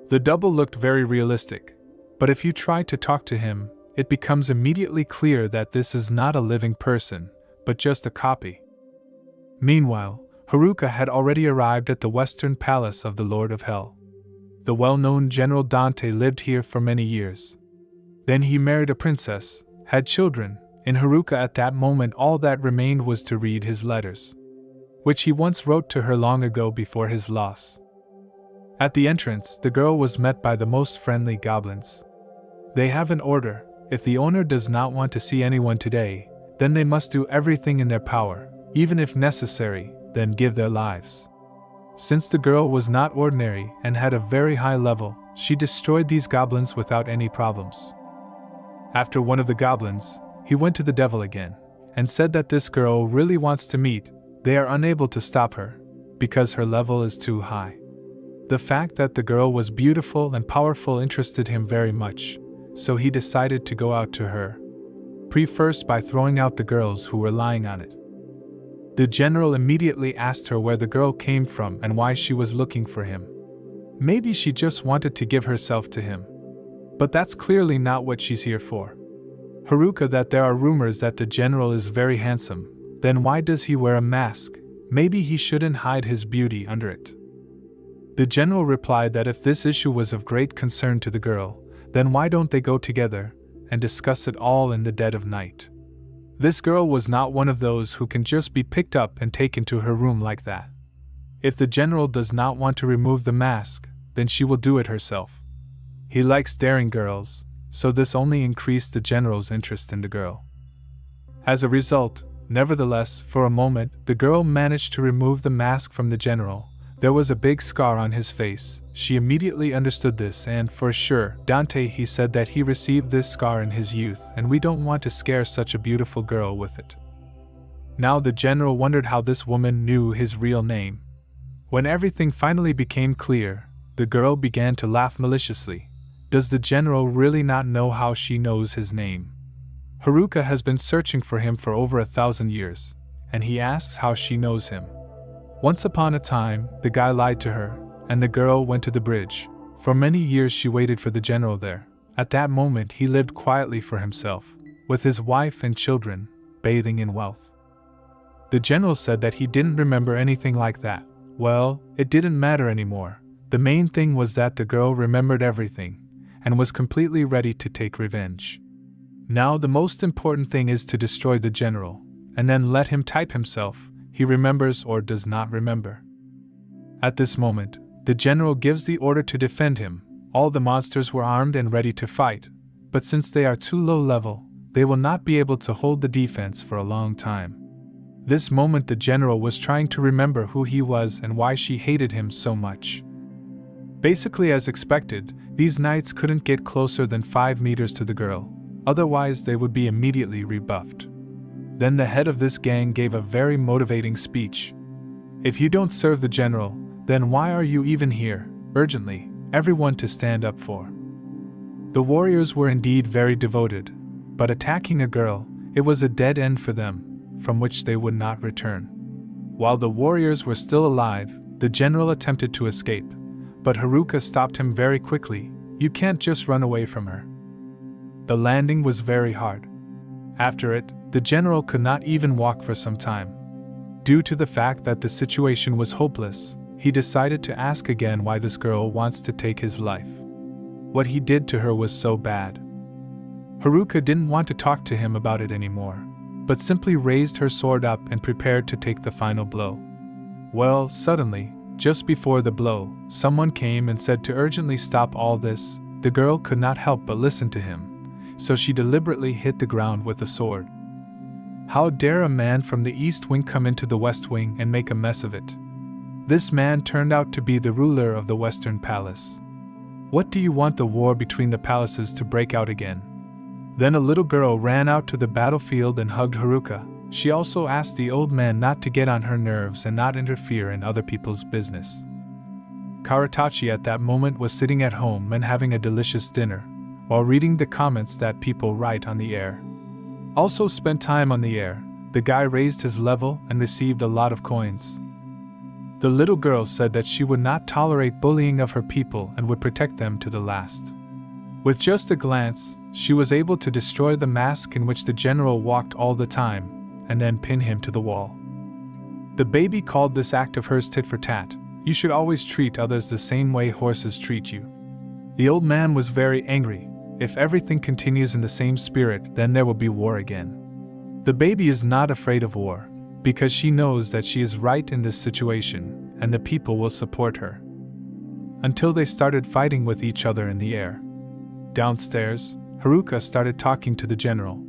The double looked very realistic, but if you try to talk to him, it becomes immediately clear that this is not a living person, but just a copy. Meanwhile, Haruka had already arrived at the Western Palace of the Lord of Hell. The well-known General Dante lived here for many years. Then he married a princess, had children. In Haruka at that moment all that remained was to read his letters, which he once wrote to her long ago before his loss. At the entrance, the girl was met by the most friendly goblins. They have an order: if the owner does not want to see anyone today, then they must do everything in their power, even if necessary, then give their lives. Since the girl was not ordinary and had a very high level, she destroyed these goblins without any problems. After one of the goblins, he went to the devil again, and said that this girl really wants to meet. They are unable to stop her, because her level is too high. The fact that the girl was beautiful and powerful interested him very much, so he decided to go out to her. First by throwing out the girls who were lying on it. The general immediately asked her where the girl came from and why she was looking for him. Maybe she just wanted to give herself to him. But that's clearly not what she's here for. Haruka, that there are rumors that the general is very handsome, then why does he wear a mask? Maybe he shouldn't hide his beauty under it. The general replied that if this issue was of great concern to the girl, then why don't they go together and discuss it all in the dead of night? This girl was not one of those who can just be picked up and taken to her room like that. If the general does not want to remove the mask, then she will do it herself. He likes daring girls, so this only increased the general's interest in the girl. As a result, nevertheless, for a moment, the girl managed to remove the mask from the general. There was a big scar on his face. She immediately understood this, and for sure, Dante, he said that he received this scar in his youth, and we don't want to scare such a beautiful girl with it. Now the general wondered how this woman knew his real name. When everything finally became clear, the girl began to laugh maliciously. Does the general really not know how she knows his name? Haruka has been searching for him for over 1,000 years, and he asks how she knows him. Once upon a time, the guy lied to her, and the girl went to the bridge. For many years she waited for the general there. At that moment he lived quietly for himself, with his wife and children, bathing in wealth. The general said that he didn't remember anything like that. Well, it didn't matter anymore. The main thing was that the girl remembered everything, and was completely ready to take revenge. Now the most important thing is to destroy the general, and then let him type himself, he remembers or does not remember. At this moment, the general gives the order to defend him. All the monsters were armed and ready to fight, but since they are too low level, they will not be able to hold the defense for a long time. This moment the general was trying to remember who he was and why she hated him so much. Basically, as expected, these knights couldn't get closer than 5 meters to the girl, otherwise they would be immediately rebuffed. Then the head of this gang gave a very motivating speech. If you don't serve the general, then why are you even here? Urgently, everyone to stand up for. The warriors were indeed very devoted, but attacking a girl, it was a dead end for them, from which they would not return. While the warriors were still alive, the general attempted to escape, but Haruka stopped him very quickly. You can't just run away from her. The landing was very hard. After it, the general could not even walk for some time. Due to the fact that the situation was hopeless, he decided to ask again why this girl wants to take his life. What he did to her was so bad. Haruka didn't want to talk to him about it anymore, but simply raised her sword up and prepared to take the final blow. Well, suddenly, just before the blow, someone came and said to urgently stop all this. The girl could not help but listen to him, so she deliberately hit the ground with a sword. How dare a man from the East Wing come into the West Wing and make a mess of it? This man turned out to be the ruler of the Western Palace. What do you want the war between the palaces to break out again? Then a little girl ran out to the battlefield and hugged Haruka. She also asked the old man not to get on her nerves and not interfere in other people's business. Karatachi at that moment was sitting at home and having a delicious dinner, while reading the comments that people write on the air. Also spent time on the air, the guy raised his level and received a lot of coins. The little girl said that she would not tolerate bullying of her people and would protect them to the last. With just a glance, she was able to destroy the mask in which the general walked all the time, and then pin him to the wall. The baby called this act of hers tit for tat. You should always treat others the same way horses treat you. The old man was very angry. If everything continues in the same spirit, then there will be war again. The baby is not afraid of war, because she knows that she is right in this situation, and the people will support her. Until they started fighting with each other in the air. Downstairs, Haruka started talking to the general.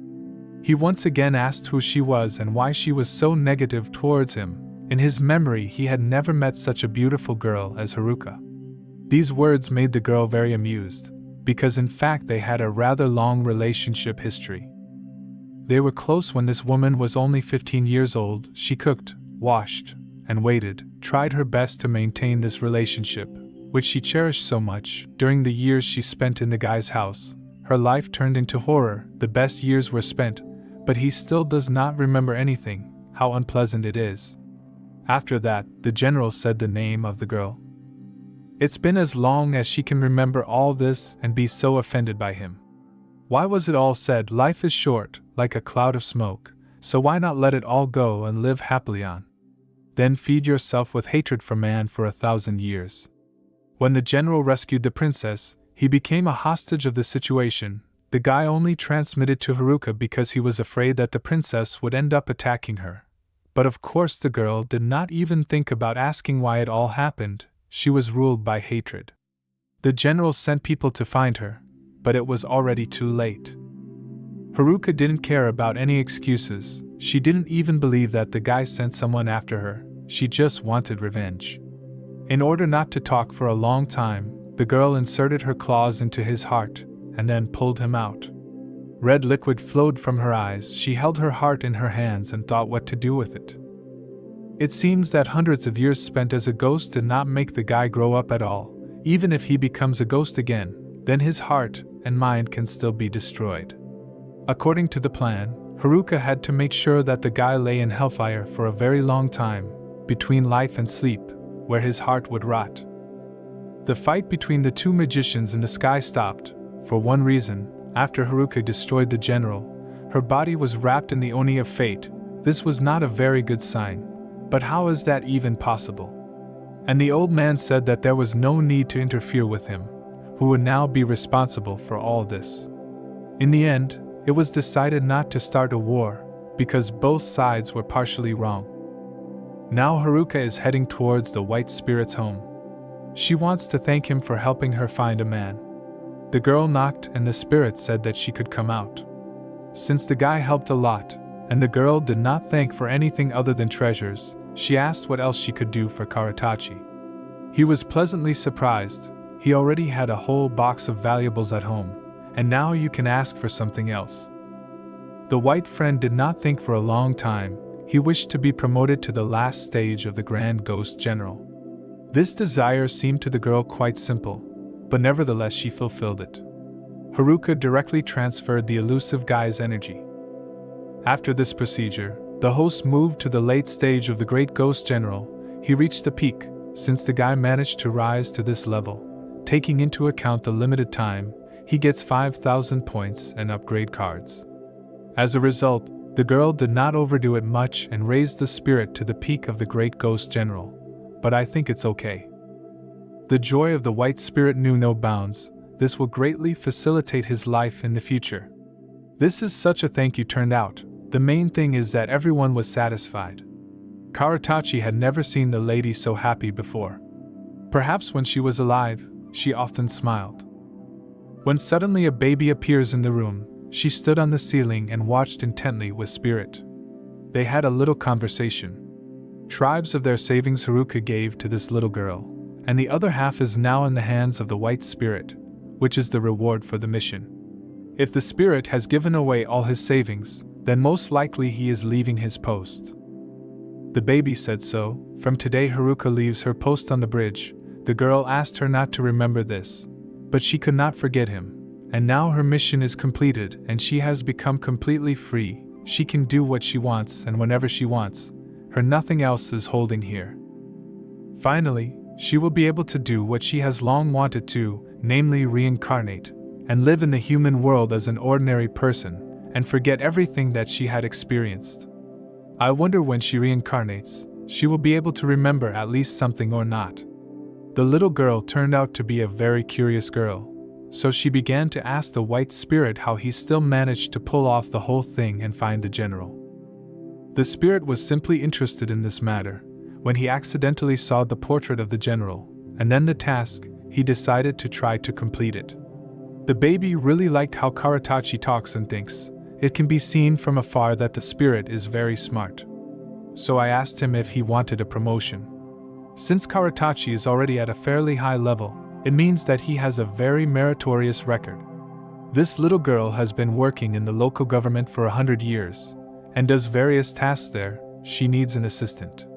He once again asked who she was and why she was so negative towards him. In his memory, he had never met such a beautiful girl as Haruka. These words made the girl very amused, because in fact they had a rather long relationship history. They were close when this woman was only 15 years old. She cooked, washed, and waited, tried her best to maintain this relationship, which she cherished so much. During the years she spent in the guy's house, her life turned into horror. The best years were spent, but he still does not remember anything. How unpleasant it is. After that, the general said the name of the girl. It's been as long as she can remember all this and be so offended by him. Why was it all said? Life is short, like a cloud of smoke, so why not let it all go and live happily on? Then feed yourself with hatred for man for 1,000 years. When the general rescued the princess, he became a hostage of the situation. The guy only transmitted to Haruka because he was afraid that the princess would end up attacking her. But of course the girl did not even think about asking why it all happened. She was ruled by hatred. The general sent people to find her, but it was already too late. Haruka didn't care about any excuses. She didn't even believe that the guy sent someone after her. She just wanted revenge. In order not to talk for a long time, the girl inserted her claws into his heart, and then pulled him out. Red liquid flowed from her eyes. She held her heart in her hands and thought what to do with it. It seems that hundreds of years spent as a ghost did not make the guy grow up at all. Even if he becomes a ghost again, then his heart and mind can still be destroyed. According to the plan, Haruka had to make sure that the guy lay in hellfire for a very long time, between life and sleep, where his heart would rot. The fight between the two magicians in the sky stopped, for one reason. After Haruka destroyed the general, her body was wrapped in the Oni of Fate. This was not a very good sign, but how is that even possible? And the old man said that there was no need to interfere with him, who would now be responsible for all this. In the end, it was decided not to start a war, because both sides were partially wrong. Now Haruka is heading towards the White Spirit's home. She wants to thank him for helping her find a man. The girl knocked and the spirit said that she could come out. Since the guy helped a lot, and the girl did not thank for anything other than treasures, she asked what else she could do for Karatachi. He was pleasantly surprised. He already had a whole box of valuables at home, and now you can ask for something else. The white friend did not think for a long time. He wished to be promoted to the last stage of the Grand Ghost General. This desire seemed to the girl quite simple, but nevertheless she fulfilled it. Haruka directly transferred the elusive guy's energy. After this procedure, the host moved to the late stage of the Great Ghost General. He reached the peak. Since the guy managed to rise to this level, taking into account the limited time, he gets 5,000 points and upgrade cards. As a result, the girl did not overdo it much and raised the spirit to the peak of the Great Ghost General. But I think it's okay. The joy of the White Spirit knew no bounds. This will greatly facilitate his life in the future. This is such a thank you turned out. The main thing is that everyone was satisfied. Karatachi had never seen the lady so happy before. Perhaps when she was alive, she often smiled. When suddenly a baby appears in the room, she stood on the ceiling and watched intently with spirit. They had a little conversation. Tribes of their savings Haruka gave to this little girl, and the other half is now in the hands of the White Spirit, which is the reward for the mission. If the spirit has given away all his savings, then most likely he is leaving his post. The baby said so. From today Haruka leaves her post on the bridge. The girl asked her not to remember this, but she could not forget him, and now her mission is completed and she has become completely free. She can do what she wants and whenever she wants. Her nothing else is holding here. Finally, she will be able to do what she has long wanted to, namely reincarnate, and live in the human world as an ordinary person, and forget everything that she had experienced. I wonder when she reincarnates, she will be able to remember at least something or not. The little girl turned out to be a very curious girl, so she began to ask the white spirit how he still managed to pull off the whole thing and find the general. The spirit was simply interested in this matter. When he accidentally saw the portrait of the general, and then the task, he decided to try to complete it. The baby really liked how Karatachi talks and thinks. It can be seen from afar that the spirit is very smart. So I asked him if he wanted a promotion. Since Karatachi is already at a fairly high level, it means that he has a very meritorious record. This little girl has been working in the local government for 100 years, and does various tasks there. She needs an assistant.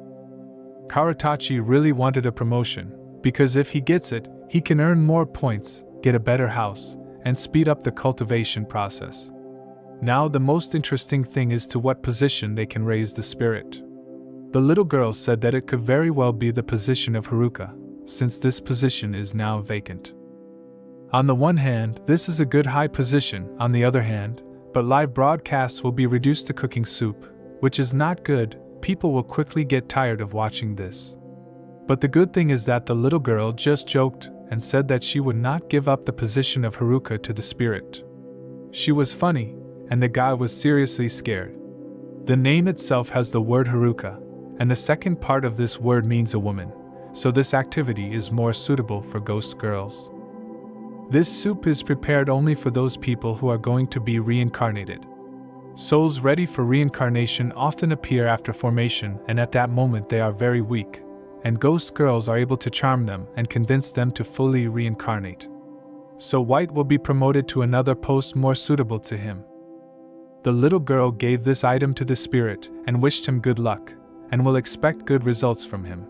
Karatachi really wanted a promotion, because if he gets it, he can earn more points, get a better house, and speed up the cultivation process. Now the most interesting thing is to what position they can raise the spirit. The little girl said that it could very well be the position of Haruka, since this position is now vacant. On the one hand, this is a good high position, on the other hand, but live broadcasts will be reduced to cooking soup, which is not good. People will quickly get tired of watching this. But the good thing is that the little girl just joked and said that she would not give up the position of Haruka to the spirit. She was funny, and the guy was seriously scared. The name itself has the word Haruka, and the second part of this word means a woman, so this activity is more suitable for ghost girls. This soup is prepared only for those people who are going to be reincarnated. Souls ready for reincarnation often appear after formation, and at that moment they are very weak, and ghost girls are able to charm them and convince them to fully reincarnate. So White will be promoted to another post more suitable to him. The little girl gave this item to the spirit and wished him good luck, and will expect good results from him.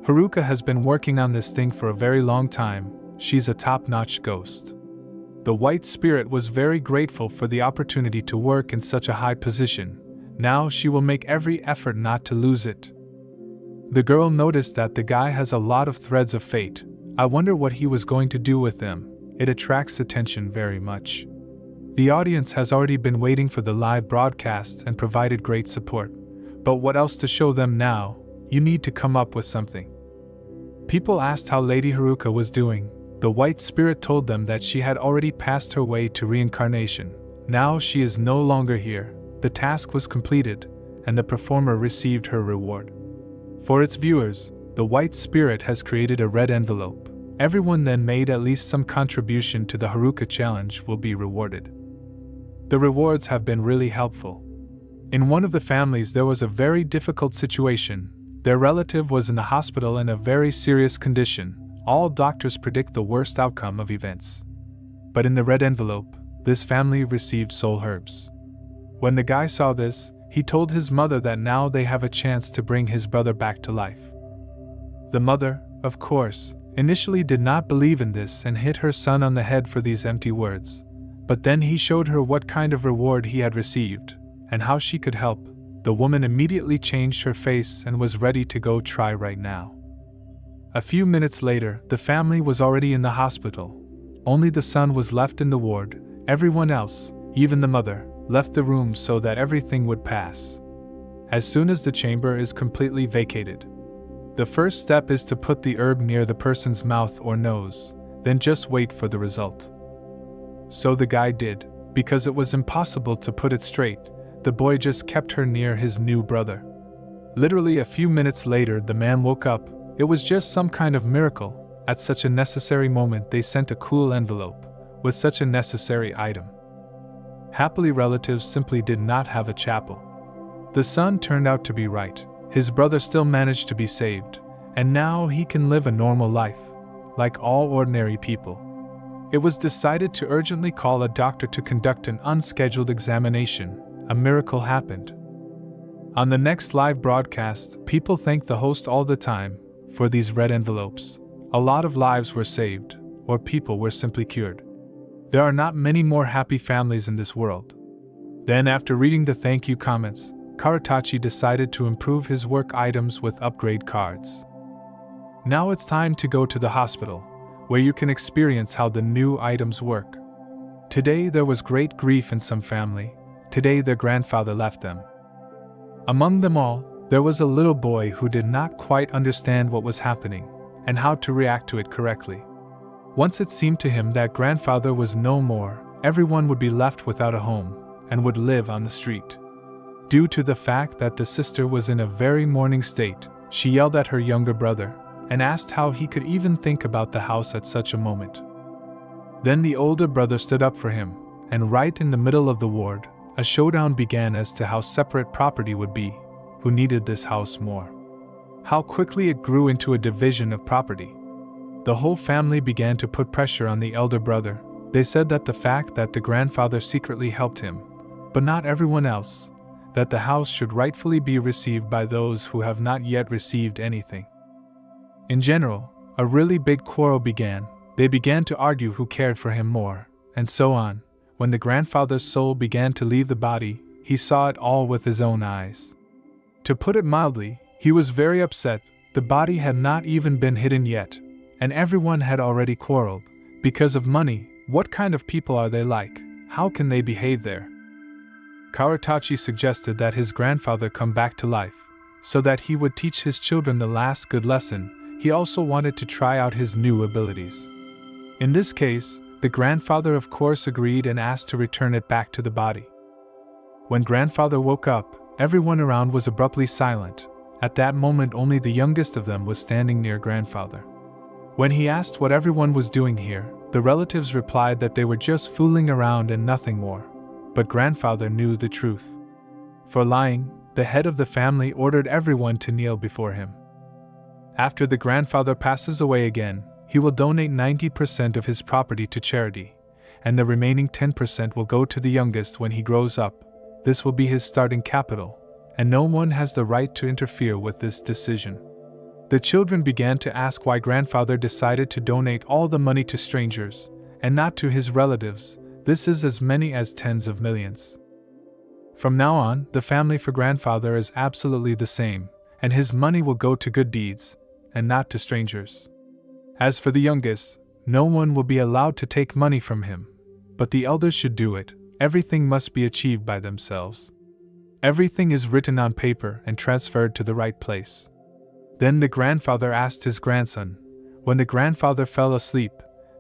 Haruka has been working on this thing for a very long time. She's a top-notch ghost. The white spirit was very grateful for the opportunity to work in such a high position. Now she will make every effort not to lose it. The girl noticed that the guy has a lot of threads of fate. I wonder what he was going to do with them. It attracts attention very much. The audience has already been waiting for the live broadcast and provided great support. But what else to show them now? You need to come up with something. People asked how Lady Haruka was doing. The white spirit told them that she had already passed her way to reincarnation. Now she is no longer here. The task was completed, and the performer received her reward. For its viewers, the white spirit has created a red envelope. Everyone then made at least some contribution to the Haruka challenge will be rewarded. The rewards have been really helpful. In one of the families there was a very difficult situation. Their relative was in the hospital in a very serious condition. All doctors predict the worst outcome of events. But in the red envelope, this family received soul herbs. When the guy saw this, he told his mother that now they have a chance to bring his brother back to life. The mother, of course, initially did not believe in this and hit her son on the head for these empty words. But then he showed her what kind of reward he had received, and how she could help. The woman immediately changed her face and was ready to go try right now. A few minutes later, the family was already in the hospital. Only the son was left in the ward. Everyone else, even the mother, left the room so that everything would pass. As soon as the chamber is completely vacated, the first step is to put the herb near the person's mouth or nose, then just wait for the result. So the guy did. Because it was impossible to put it straight, the boy just kept her near his new brother. Literally a few minutes later, the man woke up. It was just some kind of miracle. At such a necessary moment, they sent a cool envelope with such a necessary item. Happily, relatives simply did not have a chapel. The son turned out to be right. His brother still managed to be saved, and now he can live a normal life, like all ordinary people. It was decided to urgently call a doctor to conduct an unscheduled examination. A miracle happened. On the next live broadcast, people thanked the host all the time for these red envelopes. A lot of lives were saved, or people were simply cured. There are not many more happy families in this world. Then, after reading the thank you comments, Karatachi decided to improve his work items with upgrade cards. Now it's time to go to the hospital, where you can experience how the new items work. Today there was great grief in some family. Today their grandfather left them. Among them all, there was a little boy who did not quite understand what was happening and how to react to it correctly. Once it seemed to him that grandfather was no more, everyone would be left without a home and would live on the street. Due to the fact that the sister was in a very mourning state, she yelled at her younger brother and asked how he could even think about the house at such a moment. Then the older brother stood up for him, and right in the middle of the ward, a showdown began as to how separate property would be, who needed this house more. How quickly it grew into a division of property. The whole family began to put pressure on the elder brother. They said that the fact that the grandfather secretly helped him, but not everyone else, that the house should rightfully be received by those who have not yet received anything. In general, a really big quarrel began. They began to argue who cared for him more, and so on. When the grandfather's soul began to leave the body, he saw it all with his own eyes. To put it mildly, he was very upset. The body had not even been hidden yet, and everyone had already quarreled. Because of money, what kind of people are they like? How can they behave there? Karatachi suggested that his grandfather come back to life, so that he would teach his children the last good lesson. He also wanted to try out his new abilities. In this case, the grandfather of course agreed and asked to return it back to the body. When grandfather woke up, everyone around was abruptly silent. At that moment only the youngest of them was standing near grandfather. When he asked what everyone was doing here, the relatives replied that they were just fooling around and nothing more. But grandfather knew the truth. For lying, the head of the family ordered everyone to kneel before him. After the grandfather passes away again, he will donate 90% of his property to charity, and the remaining 10% will go to the youngest when he grows up. This will be his starting capital, and no one has the right to interfere with this decision. The children began to ask why grandfather decided to donate all the money to strangers, and not to his relatives. This is as many as tens of millions. From now on, the family for grandfather is absolutely the same, and his money will go to good deeds, and not to strangers. As for the youngest, no one will be allowed to take money from him, but the elders should do it. Everything must be achieved by themselves. Everything is written on paper and transferred to the right place. Then the grandfather asked his grandson, when the grandfather fell asleep,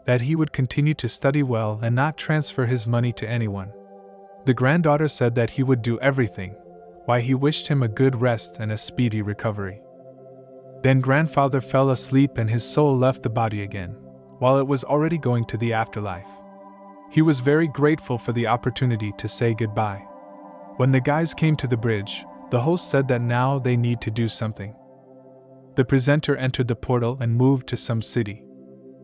that he would continue to study well and not transfer his money to anyone. The granddaughter said that he would do everything, while he wished him a good rest and a speedy recovery. Then grandfather fell asleep and his soul left the body again, while it was already going to the afterlife. He was very grateful for the opportunity to say goodbye. When the guys came to the bridge, the host said that now they need to do something. The presenter entered the portal and moved to some city.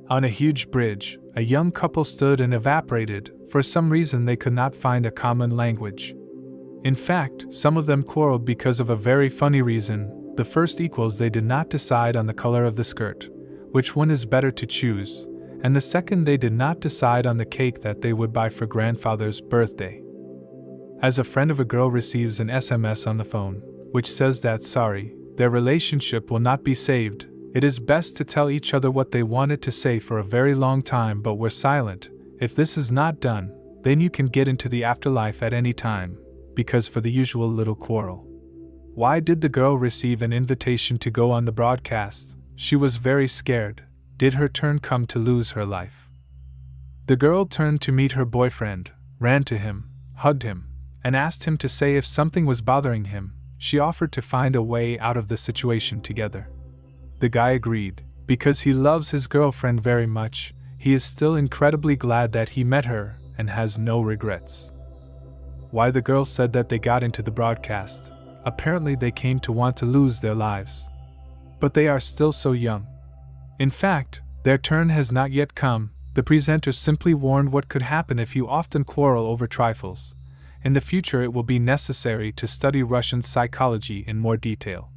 On a huge bridge, a young couple stood and evaporated. For some reason they could not find a common language. In fact, some of them quarreled because of a very funny reason. The first equals they did not decide on the color of the skirt, which one is better to choose, and the second they did not decide on the cake that they would buy for grandfather's birthday. As a friend of a girl receives an SMS on the phone, which says that sorry, their relationship will not be saved, it is best to tell each other what they wanted to say for a very long time but were silent. If this is not done, then you can get into the afterlife at any time, because for the usual little quarrel. Why did the girl receive an invitation to go on the broadcast? She was very scared. Did her turn come to lose her life? The girl turned to meet her boyfriend, ran to him, hugged him, and asked him to say if something was bothering him. She offered to find a way out of the situation together. The guy agreed. Because he loves his girlfriend very much, he is still incredibly glad that he met her and has no regrets. Why the girl said that they got into the broadcast? Apparently they came to want to lose their lives. But they are still so young. In fact, their turn has not yet come. The presenter simply warned what could happen if you often quarrel over trifles. In the future it will be necessary to study Russian psychology in more detail.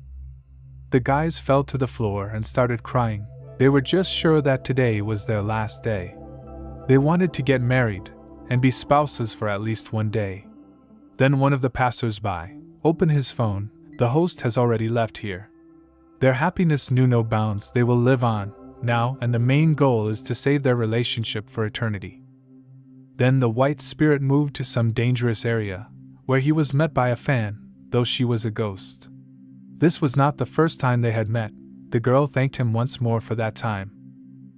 The guys fell to the floor and started crying. They were just sure that today was their last day. They wanted to get married and be spouses for at least one day. Then one of the passers-by opened his phone. The host has already left here. Their happiness knew no bounds. They will live on now, and the main goal is to save their relationship for eternity. Then the white spirit moved to some dangerous area, where he was met by a fan, though she was a ghost. This was not the first time they had met. The girl thanked him once more for that time.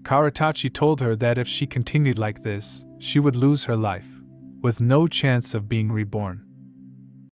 Karatachi told her that if she continued like this, she would lose her life, with no chance of being reborn.